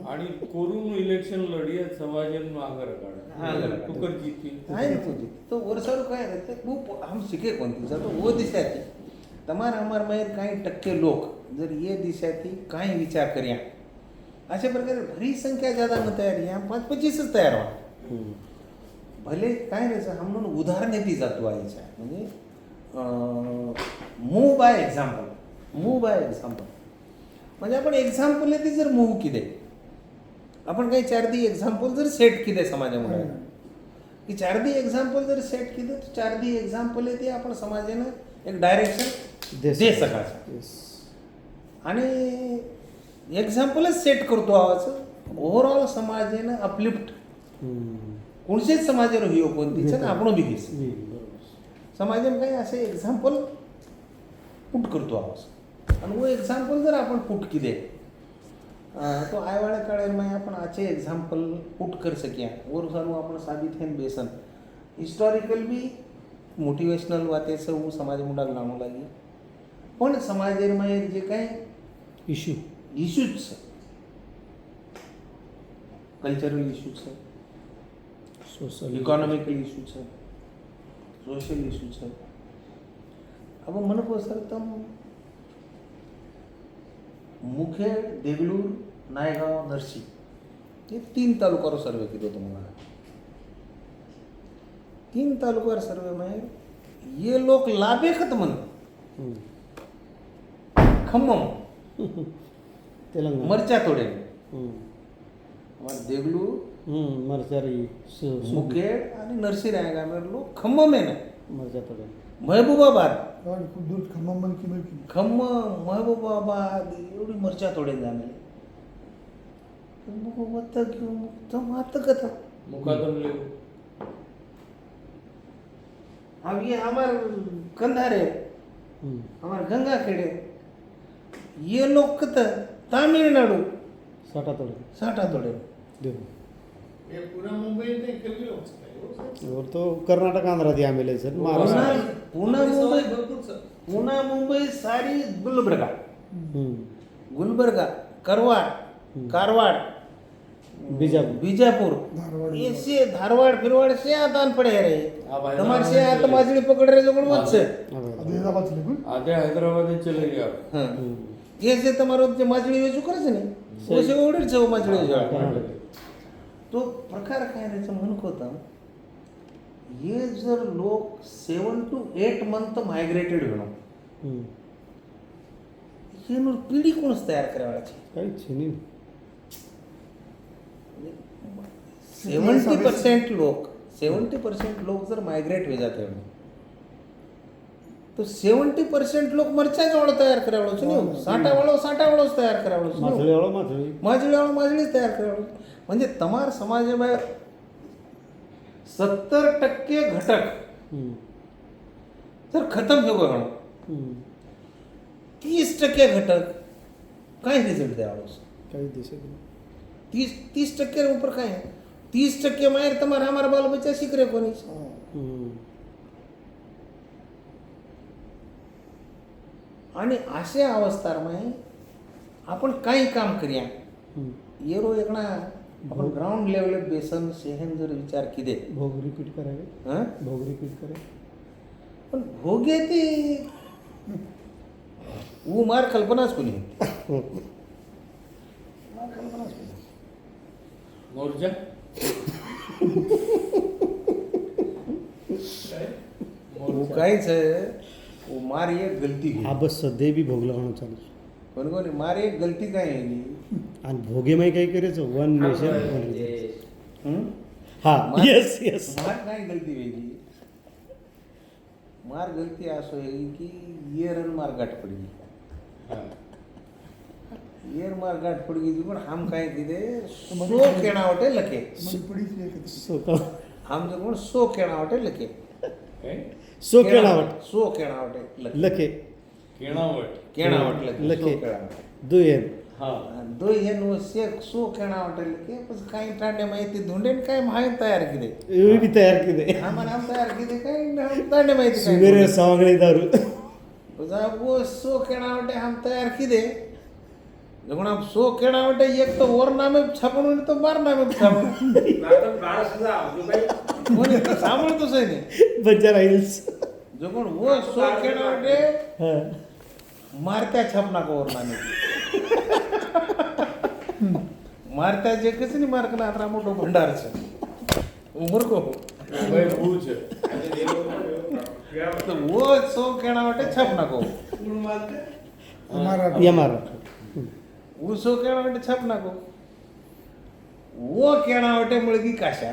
आणि करून इलेक्शन लढियत समाजन माघार काढ तुकर जीती आहे ना तुझी तो वर्षावर काय राहते खूप हम शिके कोणती तो वो दिशाती તમારા અમાર में काही टक्के लोक जर ये दिशाથી કાંઈ વિચાર કર્યા अशा प्रकारे भरी संख्या ज्यादा न तयार या 5-25च तयार व्हा भले काय राहायचं हा म्हणून उदाहरण येते जातो व्हायचं म्हणजे मूव बाय एक्झाम्पल म्हणजे आपण एक्झाम्पल येते जर मूव किदे आपण काही 4दी एक्झाम्पल जर सेट किदे समाजामध्ये की 4दी एक्झाम्पल जर सेट किदे तर 4दी एक्झाम्पल येते आपण समाजानं एक डायरेक्शन दे सकाळचं आणि एक्झाम्पलच सेट करतो आवाचं ओव्हरऑल समाजानं अपलिफ्ट कोणतेच समाजावर ही कोणतीच आपण बिघीस समाजानं काही असे एक्झाम्पल पुट करतो आवाज आणि वो एक्झाम्पल जर आपण पुट किदे तो आयवाळ्या काळामध्ये आपण आचे एक्झाम्पल पुट कर सकिया और सारू आपण साबित हैं बेसन हिस्टॉरिकल भी मोटिवेशनल वाते सब समाज मुंडा लावणं लागी पण समाजामध्ये जे काही इश्यूज कल्चरल इश्यूज है सोशल इकॉनॉमिकल इश्यूज है सोशल इश्यूज है अब म्हणपो सर तम मुखेड देगलूर नायगाव नरसी ये 3 तालुकारो सर्वे किदो तुम्हाला 3 तालुकार सर्वे में ये लोग लाभे खत्म खम्मम तेलंगाना मरचा तोड़े हमारे देगलू मरचारी मुखेड आणि नरसी रायगामेर लोक खम्मम आहे ना मरचा तोडे महबूबाबाद खूप दूर खम्मम मन की खम्म महबूबाबाद एवढी मरचा तोडे जाणे मत घेऊन तो मात कथा मुकादम ले अब ये हमार कंधारे हमार गंगा खेड़े ये लोग कत तामिळनाडू साठा तोडे देखो हे पुन्हा मुंबई नाही केली होती और तो कर्नाटक आंध्रा थी आमेले सर महाराष्ट्र पुन्हा मुंबई सारी गुलबर्गा कारवाड़ बीजापुर ऐसे धारवाड़ फिरवाड़ से आदान पड़े रहे तुम्हारे से आत माजड़ी पकड़ रहे जो कोण वत्स हैदराबाद लेकुन आधे हैदराबाद चले गया ये से તમારો જે માછલી વેચું કરે છે ને ઓછે ઓર્ડર છે માછલી तो प्रकार काय त्याचं म्हणत होता ये जर लोक 7 to 8 मंथ मायग्रेटेड होणं हे पिढी कोणच तयार करायची काही छिनी 70% लोक जर मायग्रेट हो जाते तो 70% लोक मरच्याजवळ तयार करावं नाही साठावाळो तयार करावं माजळीवाळो तयार करावं म्हणजे तमार समाजामध्ये 70% घटक जर खतम हो गए 30% घटक काय रिझल्ट द्यावं काही दिसत 30% ऊपर काय 30% माहेर तुम्हाला हमारा बाल बच्चा शिक रहे कोणी आणि अशा अवस्थामध्ये आपण काही काम करूया येरो एकना आपण ग्राउंड लेवल बेसन सेहन जर विचार किदे भोग रिपीट करावे भोग रिपीट करे पण भोगे ते वो मार कल्पनाच कोणी मार कल्पनाच कोणी मोर्चा वो काहीच वो मार एक गलती हा बस सध्या बी भोग लावणं चालू कोणी मार एक गलती काय आहे आणि भोगेमाई काही करायचं वन नेशन हा येस मार काय गलती वेगळी मार गलती असो आहे की येरन मार गाठ पडली येर मार गाठ पडली पण हम काय किदे सो केणावटे लके हम जो कोण सो केणावटे लके सो केणावटे लके केणावट लके केणावटे दुयेन दो येन वो से सो केणावटे लके बस काही टांडे माहिती धुंडेन काय माहिती तयार किदे एवढी बी तयार केले आम्हाला हम तयार किदे काय टांडे माहिती सुमेरे सावंगडी दारू वो सो केणावटे हम तयार किदे जब आप सो केणावटे एक तो और नामे छापणून तो बार नामे छापणून आता 12 दुबई कोणी सांभाळतोच आहे नाही बंजारा हिल्स जो कोण वो सो केणावटे मारत्या छापनाकावर नाणे मारत्या જે કશે ની માર્કના આટલા મોટો ભંડાર છે ઉમર કો ભાઈ હું છે તો वो 100 કેણા માટે છાપનાકો पूर्ण मानते અમારા MR वो 100 કેણા માટે છાપનાકો वो કેણા માટે મળગી કાશા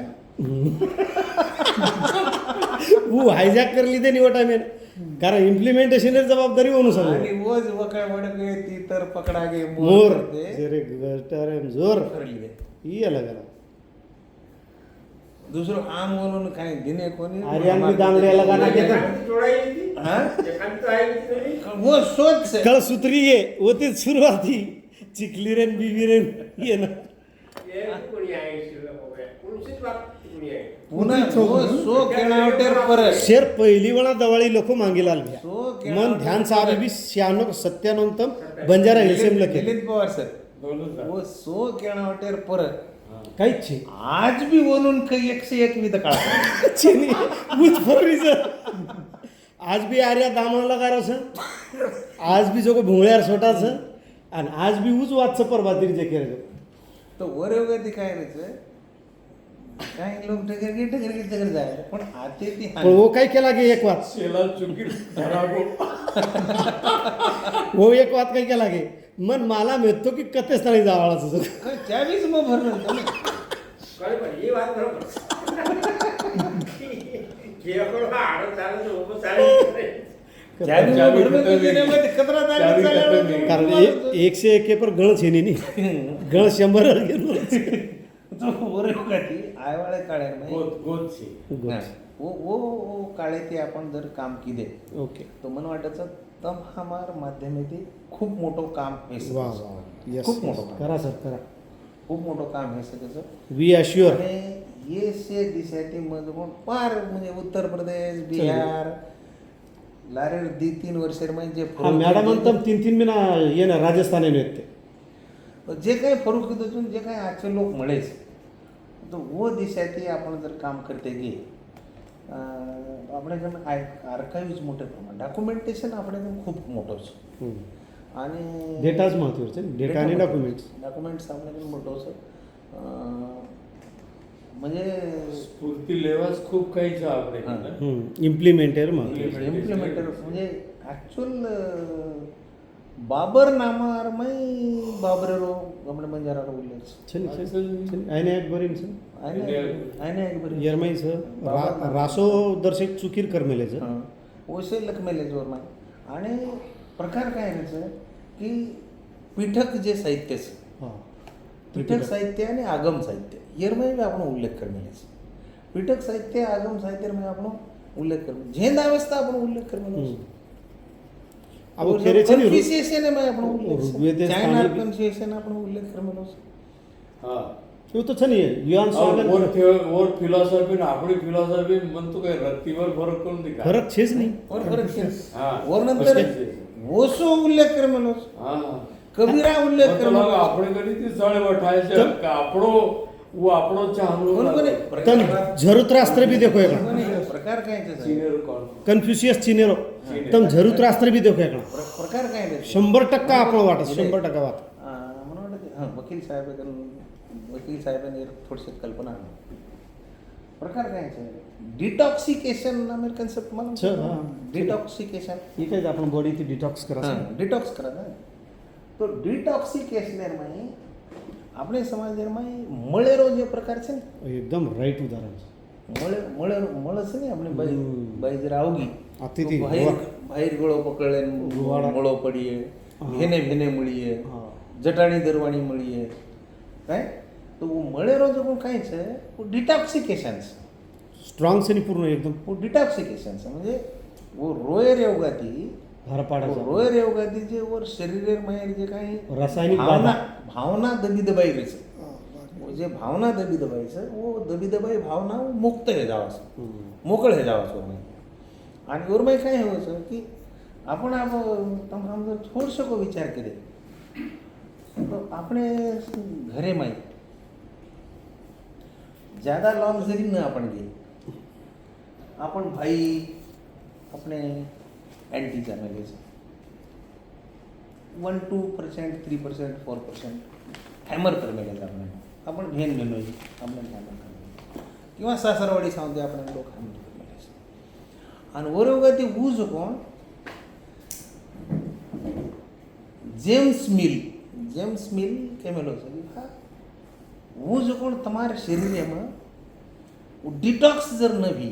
वो हायजॅक कर लीधे निवड टाइम कारण इम्प्लिमेंटेशन जबाबदारी होणू आणि सांगू वो ज वकाय वडके ती तर पकडा गे मोर करते, जेरे गटर जोर करली गे. ही अलग अलग दुसरं आम म्हणून काय दिने कोणी आर्यान बी दांगड्याला गाणं घेता जोडायची ती हा? एखादी तर आहे की नाही? वो सोच से कळ सुत्री ये होती सुरुवाती चिखलीरेन बिबिरेन ये ना हे कोणी आहे शिल्लक वगैरे कोणशीच बाब कोणी आहे पुन्हा वो 100 केणावटेर परत शेर पहिली वणा दवाळी लोक मागे लागल्या 100 मन ध्यान सारे भी 96 97 बंजारा हिल्सेम लके दिलीप पवार सर दोनच आहे. वो 100 केणावटेर परत काहीच छे आज बी म्हणून काही 101 विध काढा छेनी उच फरीच आज बी आर्या दामणला गारस आज बी जो भुंगळ्यार सोटाच आणि आज बी उच वाच परबातीर जे केलं तर वर योगाती काय राहायचं काही लोक टगर जाय पण आते ती पण वो काय केला गे एक वात शेला चुकी धरागो वो एक वात काय केला गे मन मला मिळतो की कथेच नाही जावाळाचं काय त्यावेळीच मग भरलं होतं ना. कळलं पण ही વાત बरोबर हे आपण हाड चालू उभं चालू त्यावेळी चावी भरलं होतं खतम आहे. त्याच्यामध्ये कचरा चावी चालला खतम आहे. कारण होता. 101 पर गळ छेनी नाही गळ 100 गेलो तो वर योगाती आयवाळे काढे नाही गोद छे वो काळे ते आपण जर काम किदे ओके तो मन वाटायचं तम हमार माध्यमेती खूप मोठं काम हे वा सगळं. वा यस खूप मोठं काम करा सर करा खूप मोठं काम हे सगळं वी अश्युअर आणि ये से दिशाती मधून पार म्हणजे उत्तर प्रदेश बिहार लारे 3 वर्ष म्हणजे हा मॅडम अंतम 3 महिना ये ना राजस्थान येते जे काही फरुख तिथून जे काही आजचे लोक मिळेच तर वो दिशाती आपण जर काम करते गे आपल्याकडं आर्काईव्ज मोठे प्रमाण डॉक्युमेंटेशन आपल्याकडे खूप मोठंच आणि डेटाच महत्वाचं डेटा आणि डॉक्युमेंट्स डॉक्युमेंट्स आपल्याकडे मोठंच म्हणजे स्फूर्ती लेवाच खूप काही છે આપણે કને. इम्प्लिमेंटर मग इम्प्लिमेंटर म्हणजे ॲक्च्युअल बाबर नामार मै बाबरेरो गमणे बंजारारो उल्लेख छनी छनी आयने एक बरीन छ आयने एक बरी यरमाई छ रासो दर्शक चुकीर करमेले छ ओसे लखमेले जोर माय आणि प्रकार काय आहे की पीठक जे साहित्य છે हा पीठक साहित्य आणि आगम साहित्य यरमाई बी आपण उल्लेख करमेले છે पीठक साहित्य आगम साहित्य में आपण उल्लेख करमेले झेंद अवस्था आपण उल्लेख करमेले છે अब खेरे छ नि कन्फ्युसिएशन में आपण उल्लेख ऋग्वेदे चाइना स्थानी- कन्फ्युसिएशन आपण उल्लेख करमेलो છે હા यो तो छ नि युआन स्वागत ઓર ફિલોસોફી ને આપણી ફિલોસોફી મન તો કઈ રત્તીવાર ફરક કોણ દેખાય फरक छेच नाही और फरक છે હા और नंतर છે. ओशो उल्लेख करमेलो છે હા कबीरा उल्लेख મતલબ करमेलो છે. આપણે કરી તી સાળે વઠાય છે કે આપણો वो આપણો ચાહલો कोण तन झरुत्रास्त्र भी देखो एकड़ा प्रकार काय आहे त्याचा? સિનિયર કોણ कन्फ्युशियस चिनेरो तम झरुत्रास्त्र भी देखो एकड़ा प्रकार काय आहे त्याचा? 100% आपण वाटत 100% वाट मला वाटतं हां वकील साहेबांनी थोडीशी कल्पना आणली. प्रकार काय आहे? डिटॉक्सिकेशन नामेर कन्सेप्ट छ, मला हां. डिटॉक्सिकेशन ठीक आहे आपण बॉडी ती डिटॉक्स करा डिटॉक्स करा ना तो डिटॉक्सिकेशन में આપણે સમાજમાં મળેરો જે પ્રકાર છે ને एकदम राईट उदाहरण મળે છે ને આપણે બાઈ જરા આવગી अतिथी તો બાहेर ગળો પકડે ગુવાડા. મળો પડીએ ભેને ભેને મળીએ હા. જટાણી દરવાણી મળીએ काय तो મળેરો जो पण काय છે वो डिटॉक्सिकेशन છે स्ट्रॉंग से पूर्ण एकदम वो डिटॉक्सिकेशन છે म्हणजे वो रोयर योगाती भरपाडाचा रोयर योगाती जे वर शरीरेर माहेर जे काही रासायनिक भावना बाधा भावना दबी दबाई रही છે वो जे भावना दबी दबाई છે वो दबी दबाई भावना वो मुक्त हे जावा છે मोकळ हे जावा છે उर्माई आणि उर्माई काय हो છે की आपण તમે જર થોડશો કો વિચાર કરે તો આપણે ઘરે માં ज्यादा लॉन्ग न आपण घे आपण भाई આપણે એન્ટી ચેનલ છે 1-2%, 3%, 4% हॅमर करमेले आपण घेन घेणोय आपण हॅमर करमेले किंवा सासरवाडी सांगते आपण लोक हॅमर करमेले आणि बरोबर ती ऊज कोण जेम्स मिल केमेलो છે ऊज कोण તમારા શરીરમાં डिटॉक्स जर न भी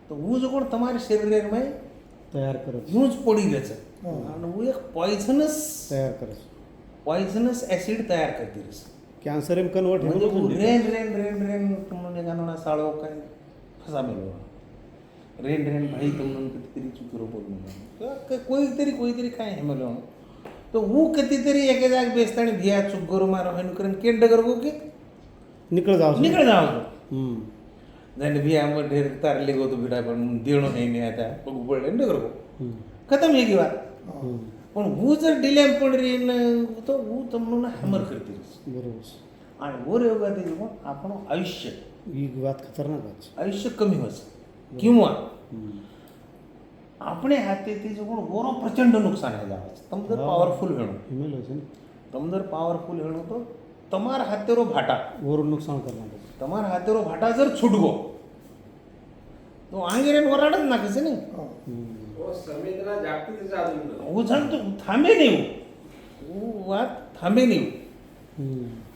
તો ऊज कोण તમારા શરીરમાં तयार करत यूज पडी રહ્યું છે અને वो एक तयार करत पॉइझनस ऍसिड तयार करते कॅन्सर एम कन्वर्ट म्हणजे रेन તમને ગાનોના સાળો કાંઈ ફસામેલો રેન ભાઈ તમને કતીતરી ચુકરો બોલનો કોઈ કાંઈ હેમેલો તો હું કતીતરી એક જાગ બેસતાણી ભિયા ચુગરો મારો હેનું કરીને કેન્ડ કરવો કે निकळ जाव નીકળ જાવ जाने भैया हम ढेर तार ले गो तो बेटा पण देणो नाही आता बघू पडले ना करको खतम हे વાત પણ હું जर डिलेम पडरी न तो હું તમને હેમર કરતી રહીશ बरोबर आणि वर योगाથી આપણું આયુષ્ય ही વાત खतरनाक आहे आयुष्य कमी होतं किंवा આપણે હાથેથી જો કોણ ઓરો પ્રચંડ નુકસાન હે જાવે છે તમ જર પાવરફુલ વેણો हिमेल છે ને તમ જર પાવરફુલ વેણો તો તમારા હાથેરો ભાટા ओर नुकसान करणार તમારા હાથેરો ભાટા જર છૂટગો તો આંગેરેન વરાડ જ નાખે છે ને वो संवेदना जागृत जाणून હું જાણતો થાંબે નહીં હું વાત થાંબે નહીં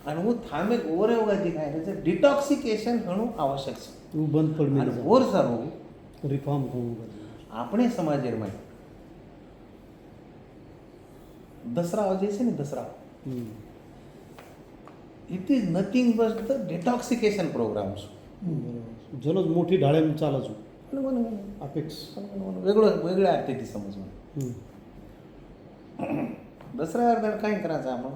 અને હું થાંબે ઓર યોગાથી કાંઈ છે ડિટોક્સિકેશન ઘણું આવશ્યક છે तू बंद पड અને ઓર સારું रिफॉर्म करून कर આપણે સમાજમાં દસરાઓ જે છે ને દસરાઓ it is nothing but the detoxification programs जलच मोठी ढाळेम चालच वेगळं अपेक्स वेगळ्या अर्थाची समजून दसऱ्या अर्धात काय करायचं आपण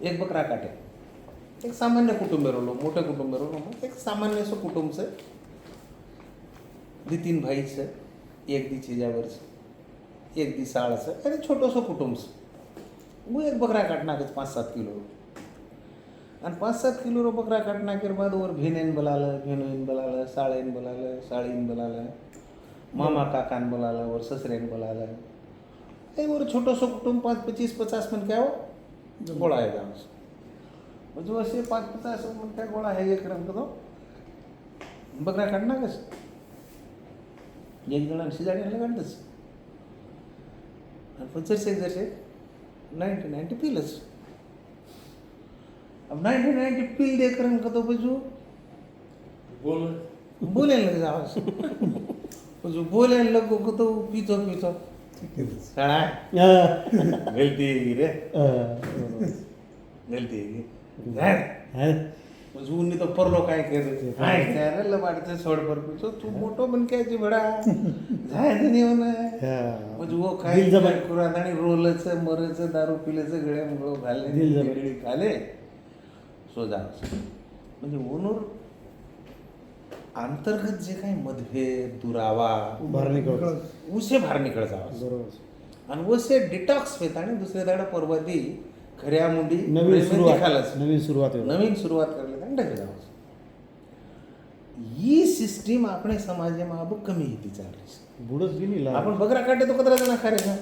एक बकरा काटे एक सामान्य कुटुंब रोलो मोठं कुटुंब रोलो एक सामान्य असं कुटुंब છે दी 3 भाई છે एक दी छेजावर છે एक दी साळ છે અને छोटोसं कुटुंब છે वो एक बकरा काटना के 5-7 किलो आणि 5-7 किलो बकरा काटना के बाद और भेनेन बोलाल साळेन बोलाल मामा काकान बोलाल और ससरेन बोलाल ये और छोटो सो कुटुंब 25-50 मन क्या हो गोळा है गाँव से जो ऐसे 5-50 मन क्या गोळा है एक रंग तो बकरा काटना कस एक जण शिजाडी काढतच आणि पण जसे 90 पीलच अब 90 पील देकर हमको तो बजू बोले लग जाओ जो बोले लगो को तो पीतो साला गलती है रे गलती है उन्नी तो परलो काय करे काय करे लबाडते सोड पर तो तू मोटो बन के जी बडा जाय नाही होना म्हणजे वो काय कुरात आणि रोलच मरच दारू पिलेच गळ्या मुळो घाले खाले सो जा म्हणजे ओनूर अंतर्गत जे काही मतभेद दुरावा बाहेर निकळ उसे बाहेर निकळ जावा बरोबर आणि उसे डिटॉक्स होत आणि दुसऱ्या दाडा परवादी खऱ्या मुंडी नवीन सुरुवात खालच नवीन सुरुवात करले आणि डगे जावं ही सिस्टीम આપણે સમાજમાં अब कमी हिती चालली बुडच बी नाही आपण बकरा काटे तो कतरा जण खारे का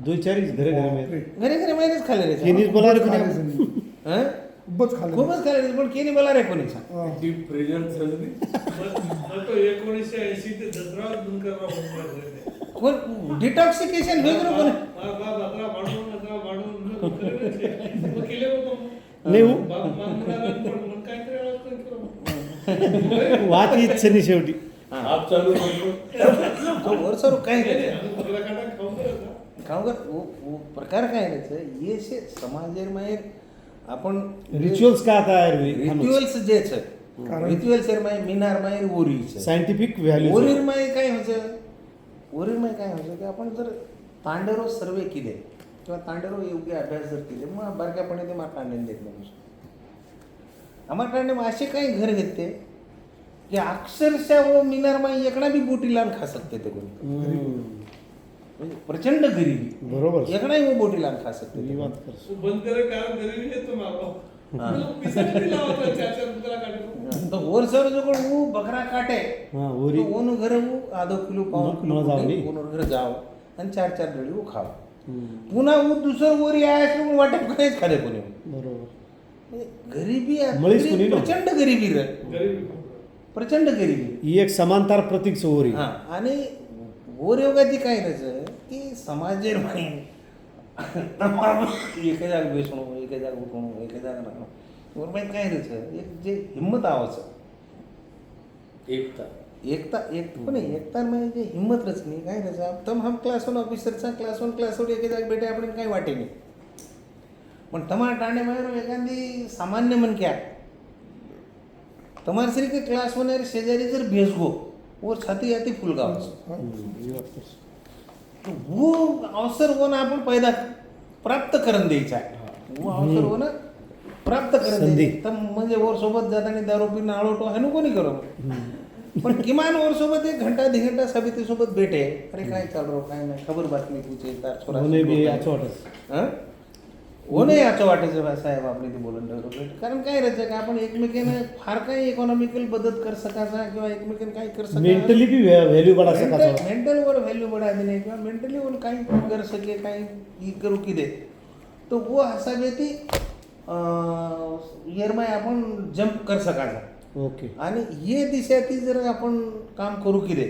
दो चारीच घरे घरे में घरे माहितीच खाले रे केनीच बोला रे कोणी हं? खूपच खाल्लं खूपच खाले रे पण केनी बोला रे कोणी डीप प्रेझेंट झाली तो 1980 ते दसरा दुनकर कोण डिटॉक्सिकेशन वेगळं कोण नाही हो. काय वाच इच्छा नाही शेवटी आप चालू करतो तो वरसर काय काटा खाऊ का वो प्रकार काय राहायचं हे से समाजेर आपण रिच्युअल्स का आता रिच्युअल्स जे છે रिच्युअल्स माय मिनार माय ओरी છે सायंटिफिक व्हॅल्यू ओरीर माय काय होतं की आपण जर तांडेरो सर्वे केले किंवा तांडेरो योग्य अभ्यास जर केले मग बारक्यापणे ते मला तांडेन देत नाही आम्हाला तांडे असे काही घर घेते की अक्षरशः वो मिनार माय एकणा बी बोटी लावून खा सकते ते कोणी म्हणजे प्रचंड गरीबी बरोबर एकणाही वो बोटी लावून खा सकते ही बात कर बंद करे कारण गरीबी येतो मागो पिसाची लावतो 4-4 बकरा काटतो तो और सर जो कोण वो बकरा काटे हां ओरी तो ओनु घर वो आधो किलो पाव न जाओ नी. ओनु घर जाओ आणि 4-4 डळी वो खावा पुन्हा वो दुसरं वर यायचं म्हणून वाटप काहीच खाले कोणी बरोबर म्हणजे गरिबी मळीच कोणी ना. प्रचंड गरिबी रे गरीब प्रचंड गरिबी ही एक समांतर प्रतीक सोरी हा आणि गोरयोगाची काय त्याचं की समाजेर म्हणे एका जाग बेसणं एका जाग उठणं एका जाग राहणं गोरमाईत काय त्याचं एक जे हिंमत आवाचं एकता एकता पण एकता म्हणजे जे हिंमत रचनी काय त्याचं तम हम क्लास 1 ऑफिसरचा क्लास 1 क्लास 2 एके जाग बेटे आपण काही वाटे नाही पण तमा टाणे मायर एखादी सामान्य मन क्या તમારે શ્રી કે ક્લાસ 1 एर शेजारी जर भेज गो और छाती आती फुल गाव तो वो अवसर वो ना आपण पैदा प्राप्त करून द्यायचा आहे वो अवसर वो ना प्राप्त करून संधी. द्यायचा तर म्हणजे वर सोबत जाताना दारू पिणं आळोटो हे नको नाही करो पण किमान वर सोबत 1 घंटा 2 घंटा साबिती सोबत भेटे अरे काय चालू राव काय नाही खबर बातमी पूछे तार छोरा होणे बी याचं वाटत हं? हो नाही याचं वाटायचं बा साहेब आपले ते बोलून ठेवलं कारण काय राहायचं का आपण एकमेकांना फार काही इकॉनॉमिकल मदत कर सकायचा किंवा एकमेकांना काही कर मेंटली बी व्हॅल्यू बडा सकाळचा मेंटल वर व्हॅल्यू बढ़ा देने किंवा मेंटली वर काही कर सके काही ही करू की दे तो वो हसाबे ती येरमाय आपण जंप कर सकायचा ओके आणि ये दिशा ती जर आपण काम करू की दे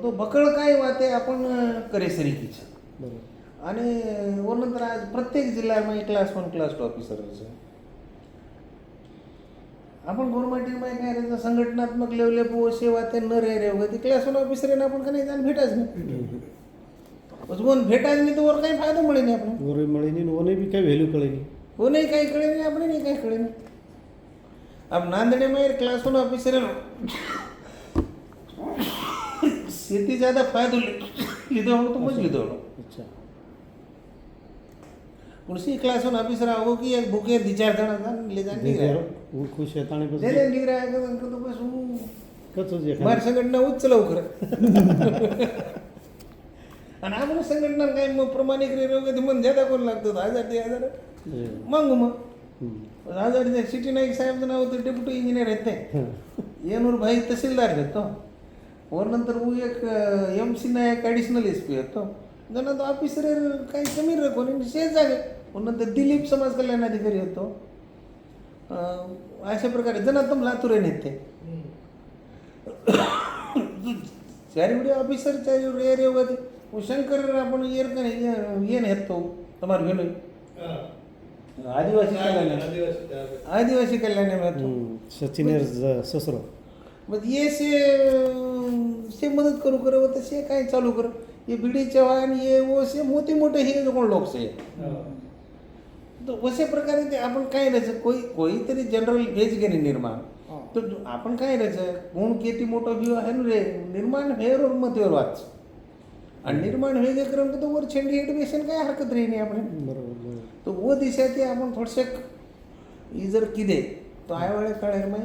तो बकळ काय वाते आपण करे सरीकीच बरोबर आणि वरनंतर आज प्रत्येक जिल्ह्यामध्ये क्लास 1 क्लास 2 ऑफिसर आपण गव्हर्नमेंटमध्ये काय राहायचं संघटनात्मक लेवले पो सेवा ते न रे होती क्लास 1 ऑफिसर आपण का नाही जाण भेटाच नाही कोण भेटाच नाही तर वर काही फायदा मिळे नाही आपण वर मळीनी ओने बी काही व्हॅल्यू कळेनी कोणीही काही कळे नाही आपण नाही काही कळे नाही अब नांदेड़ में क्लास 1 ऑफिसर शेती ज्यादा फायदा લીધો તો મજ લીધો अच्छा उसी क्लास 1 ऑफिसर आओ कि एक बुके 2-4 जण ले जा नहीं रहा वो खुश शेताने दे बस दे नहीं रहा है तो बस वो कचोच एखादं. मार संघटना उच्च लवकर आणि आम्हाला संघटना काय मग प्रमाणिक रे मन ज्यादा कोण लागतो 1000 ते 1000 हे. मग हम्म. 1000 सिटी नाईक साहेबचं नाव होतं डेप्युटी इंजिनियर आहेत ते येनूर भाई तहसीलदार आहेत तो और नंतर वो एक MC नायक ॲडिशनल SP आहेत तो जण तो ऑफिसर काही कमी रखो नाही शेज जागे और नंतर दिलीप समाज कल्याण अधिकारी होतो अशा प्रकारे जनातम लातूर आहेत ते चारिवडी ऑफिसर चारिवडी एरिया होते वो शंकर आपण येर का येन हेतो તમાર ભેલો आदिवासी कल्याण आदिवासी कल्याण में तो सचिन ससरो मग ये से मदत करू करे होतं से काय चालू कर ये बीडी चव्हाण ये वो से मोठे मोठे हे कोण लोक से तो अशा प्रकारे ते आपण काय राहायचं कोणीतरी जनरल हेच गेले निर्माण तो आपण काय राहायचं कोण किती मोठं व्ह्यू आहे ना रे निर्माण हेर मतेवर वाच आणि निर्माण हे क्रम तो वर छेंडी एडमिशन काय हरकत रही नाही आपण बरोबर तो वो दिशा ते आपण थोडसे जर किदे तो आयवाळे काळेर में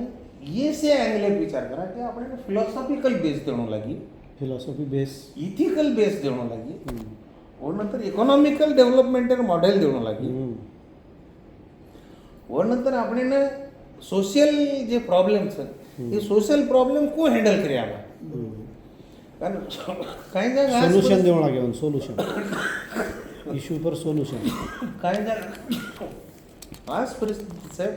ये से एंगल विचार करा कि आपण फिलॉसॉफिकल बेस देणं लागी फिलॉसॉफी बेस इथिकल बेस देणं लागी और नंतर इकॉनॉमिकल डेव्हलपमेंटर मॉडेल देणं लागी और नंतर आपण ना सोशल जे प्रॉब्लेम्स ये सोशल प्रॉब्लेम को हँडल करे आम्हाला कारण काही जागा सोल्युशन देवं लागेल सोल्युशन इश्यू पर सोल्युशन काही जागा आज परिस्थिती साहेब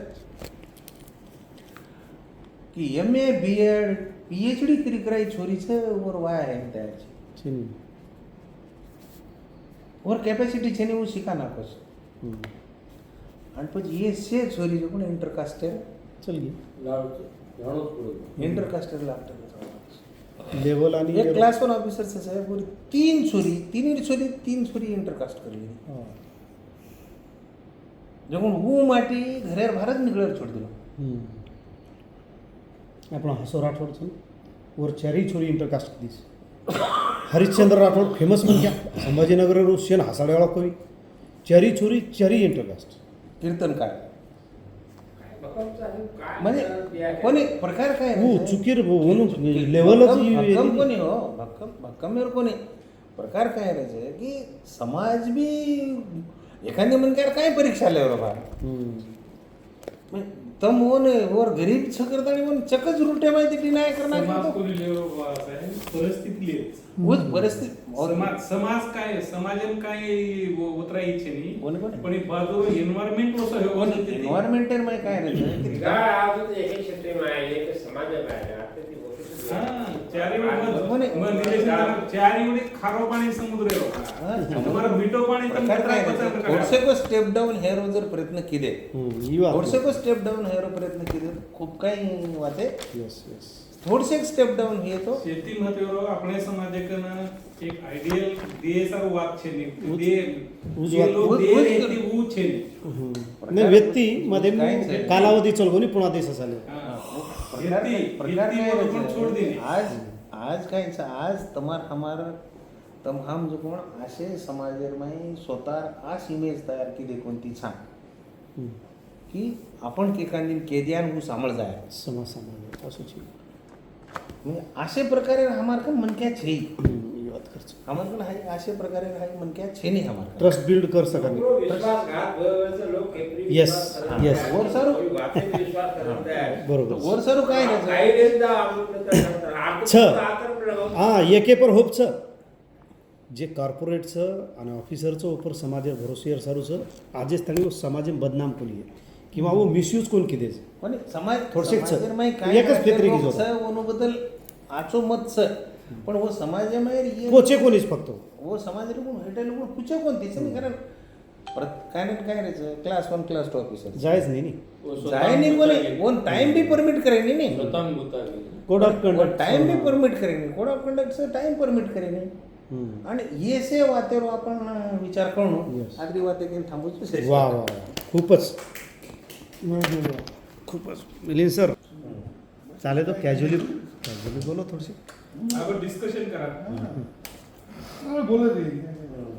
की MA BEd PhD કરી કરાઈ છોરી છે ઓર વાયા હે તૈયાર છે ચીની ઓર કેપેસિટી છે ને હું શીખા નાખો છે અને પછી એ છે છોરી જો પણ ઇન્ટરકાસ્ટેલ चल गई घणोच पुढे इंटरकास्टेल लागतं लेवल आणि एक क्लास 1 ऑफिसर से साहेब पूरी तीन छोरी इंटरकास्ट करली हां. जगून હું માટી ઘરે ભારત નીકળે છોડી दिलो આપણો હસો રાઠોડ છે ઓર ચારી છોરી इंटरकास्ट દીસ હરિશ્ચંદ્ર રાઠોડ फेमस बन गया संभाजीनगर शेन हासाडेवाळा कवी चारी छोरी चारी इंटरकास्ट कीर्तनकार म्हणजे कोणी प्रकार काय वो चुकीर ओनु लेवलच भक्कम कोणी हो भक्कम कोणी प्रकार काय राहायचं की समाज बी एखादी म्हणकार काय परीक्षा आल्यावर बाबा तम वर गरीब छ करता आणि चकच रुटे माहिती डिनाय करणार समाज कोणी लेवल आहे परिस्थिती उच परिस्थिती समाज काय समाजन काय उतरा इच्छे कोणी कोणी? पण बाजू एन्व्हायरमेंट कसं एन्व्हायरमेंटर मध्ये काय रे गाळ आजून एक क्षेत्र आहे एक समाज आहे आता ती गोष्ट चारी उडी खारो पाणी समुद्र तुम्हाला मिठो पाणी थोडसे को स्टेप डाऊन हेरो जर प्रयत्न केले ही बात थोडसे को स्टेप डाऊन हेरो प्रयत्न केले खूप काही वाटे यस यस थोडसे स्टेप डाऊन हे तो शेती महत्व આપણે સમાજે કના એક આઈડિયલ દેહ સારું વાત છે ને જે લોક દેહ રેતી ऊ છે नाही व्यक्ती मध्ये कालावधी चळवणी पुन्हा देश झाले प्रकार पण छोड़ देने आज काय आज तमार हमार तम हम जो कोण असे समाजेर माई स्वतः आस इमेज तयार केली कोणती छान की आपण केकांनी केद्यान हूँ सांभाळ जाय समाज समाज असं छी म्हणजे असे प्रकारे हमार का मनक्या छे ये बात कर हमार का हाय असे प्रकारे हाय मनक्या छे नहीं हमार का ट्रस्ट बिल्ड कर सकत विश्वासघात भरवण्याचं लोक केपरी Yes, विश्वास yes. वर सारू. वाचन विश्वास करत आहे बरोबर वर सरू काय नाही काही देशदा आपण छ. आतर हा एके पर होपचं जे कॉर्पोरेटचं आणि ऑफिसरचं ऊपर समाज भरोसेर सारूचं आजे स्थानी समाज बदनाम कोली किंवा वो मिसयूज कोण किती पण समाज थोडसे छ. समाजेर माई काय एकच फेतरी की जोर. वनो बदल आचो मत छ पण वो समाज माई ये पोचे कोणीच फक्त वो समाज कोण हेटेल कोण पुचे कोण तिचं नाही कारण काय नाही काय राहायचं क्लास 1 क्लास 2 ऑफिसर जायच नाही नी जाय नहीं बोले वन टाइम भी परमिट करेंगे नहीं स्वतः गुतावी कोड ऑफ कंडक्ट टाइम भी परमिट करेंगे code of conduct say time permit करेंगे आणि ये से वातेवर आपण विचार करू Yes. आगरी वाते घेऊन थांबूच विषय वा वा वा. खूपच खूपच मिलिंद सर चाले तो कॅज्युअली बोलो थोडीशी आपण डिस्कशन करा बोलत आहे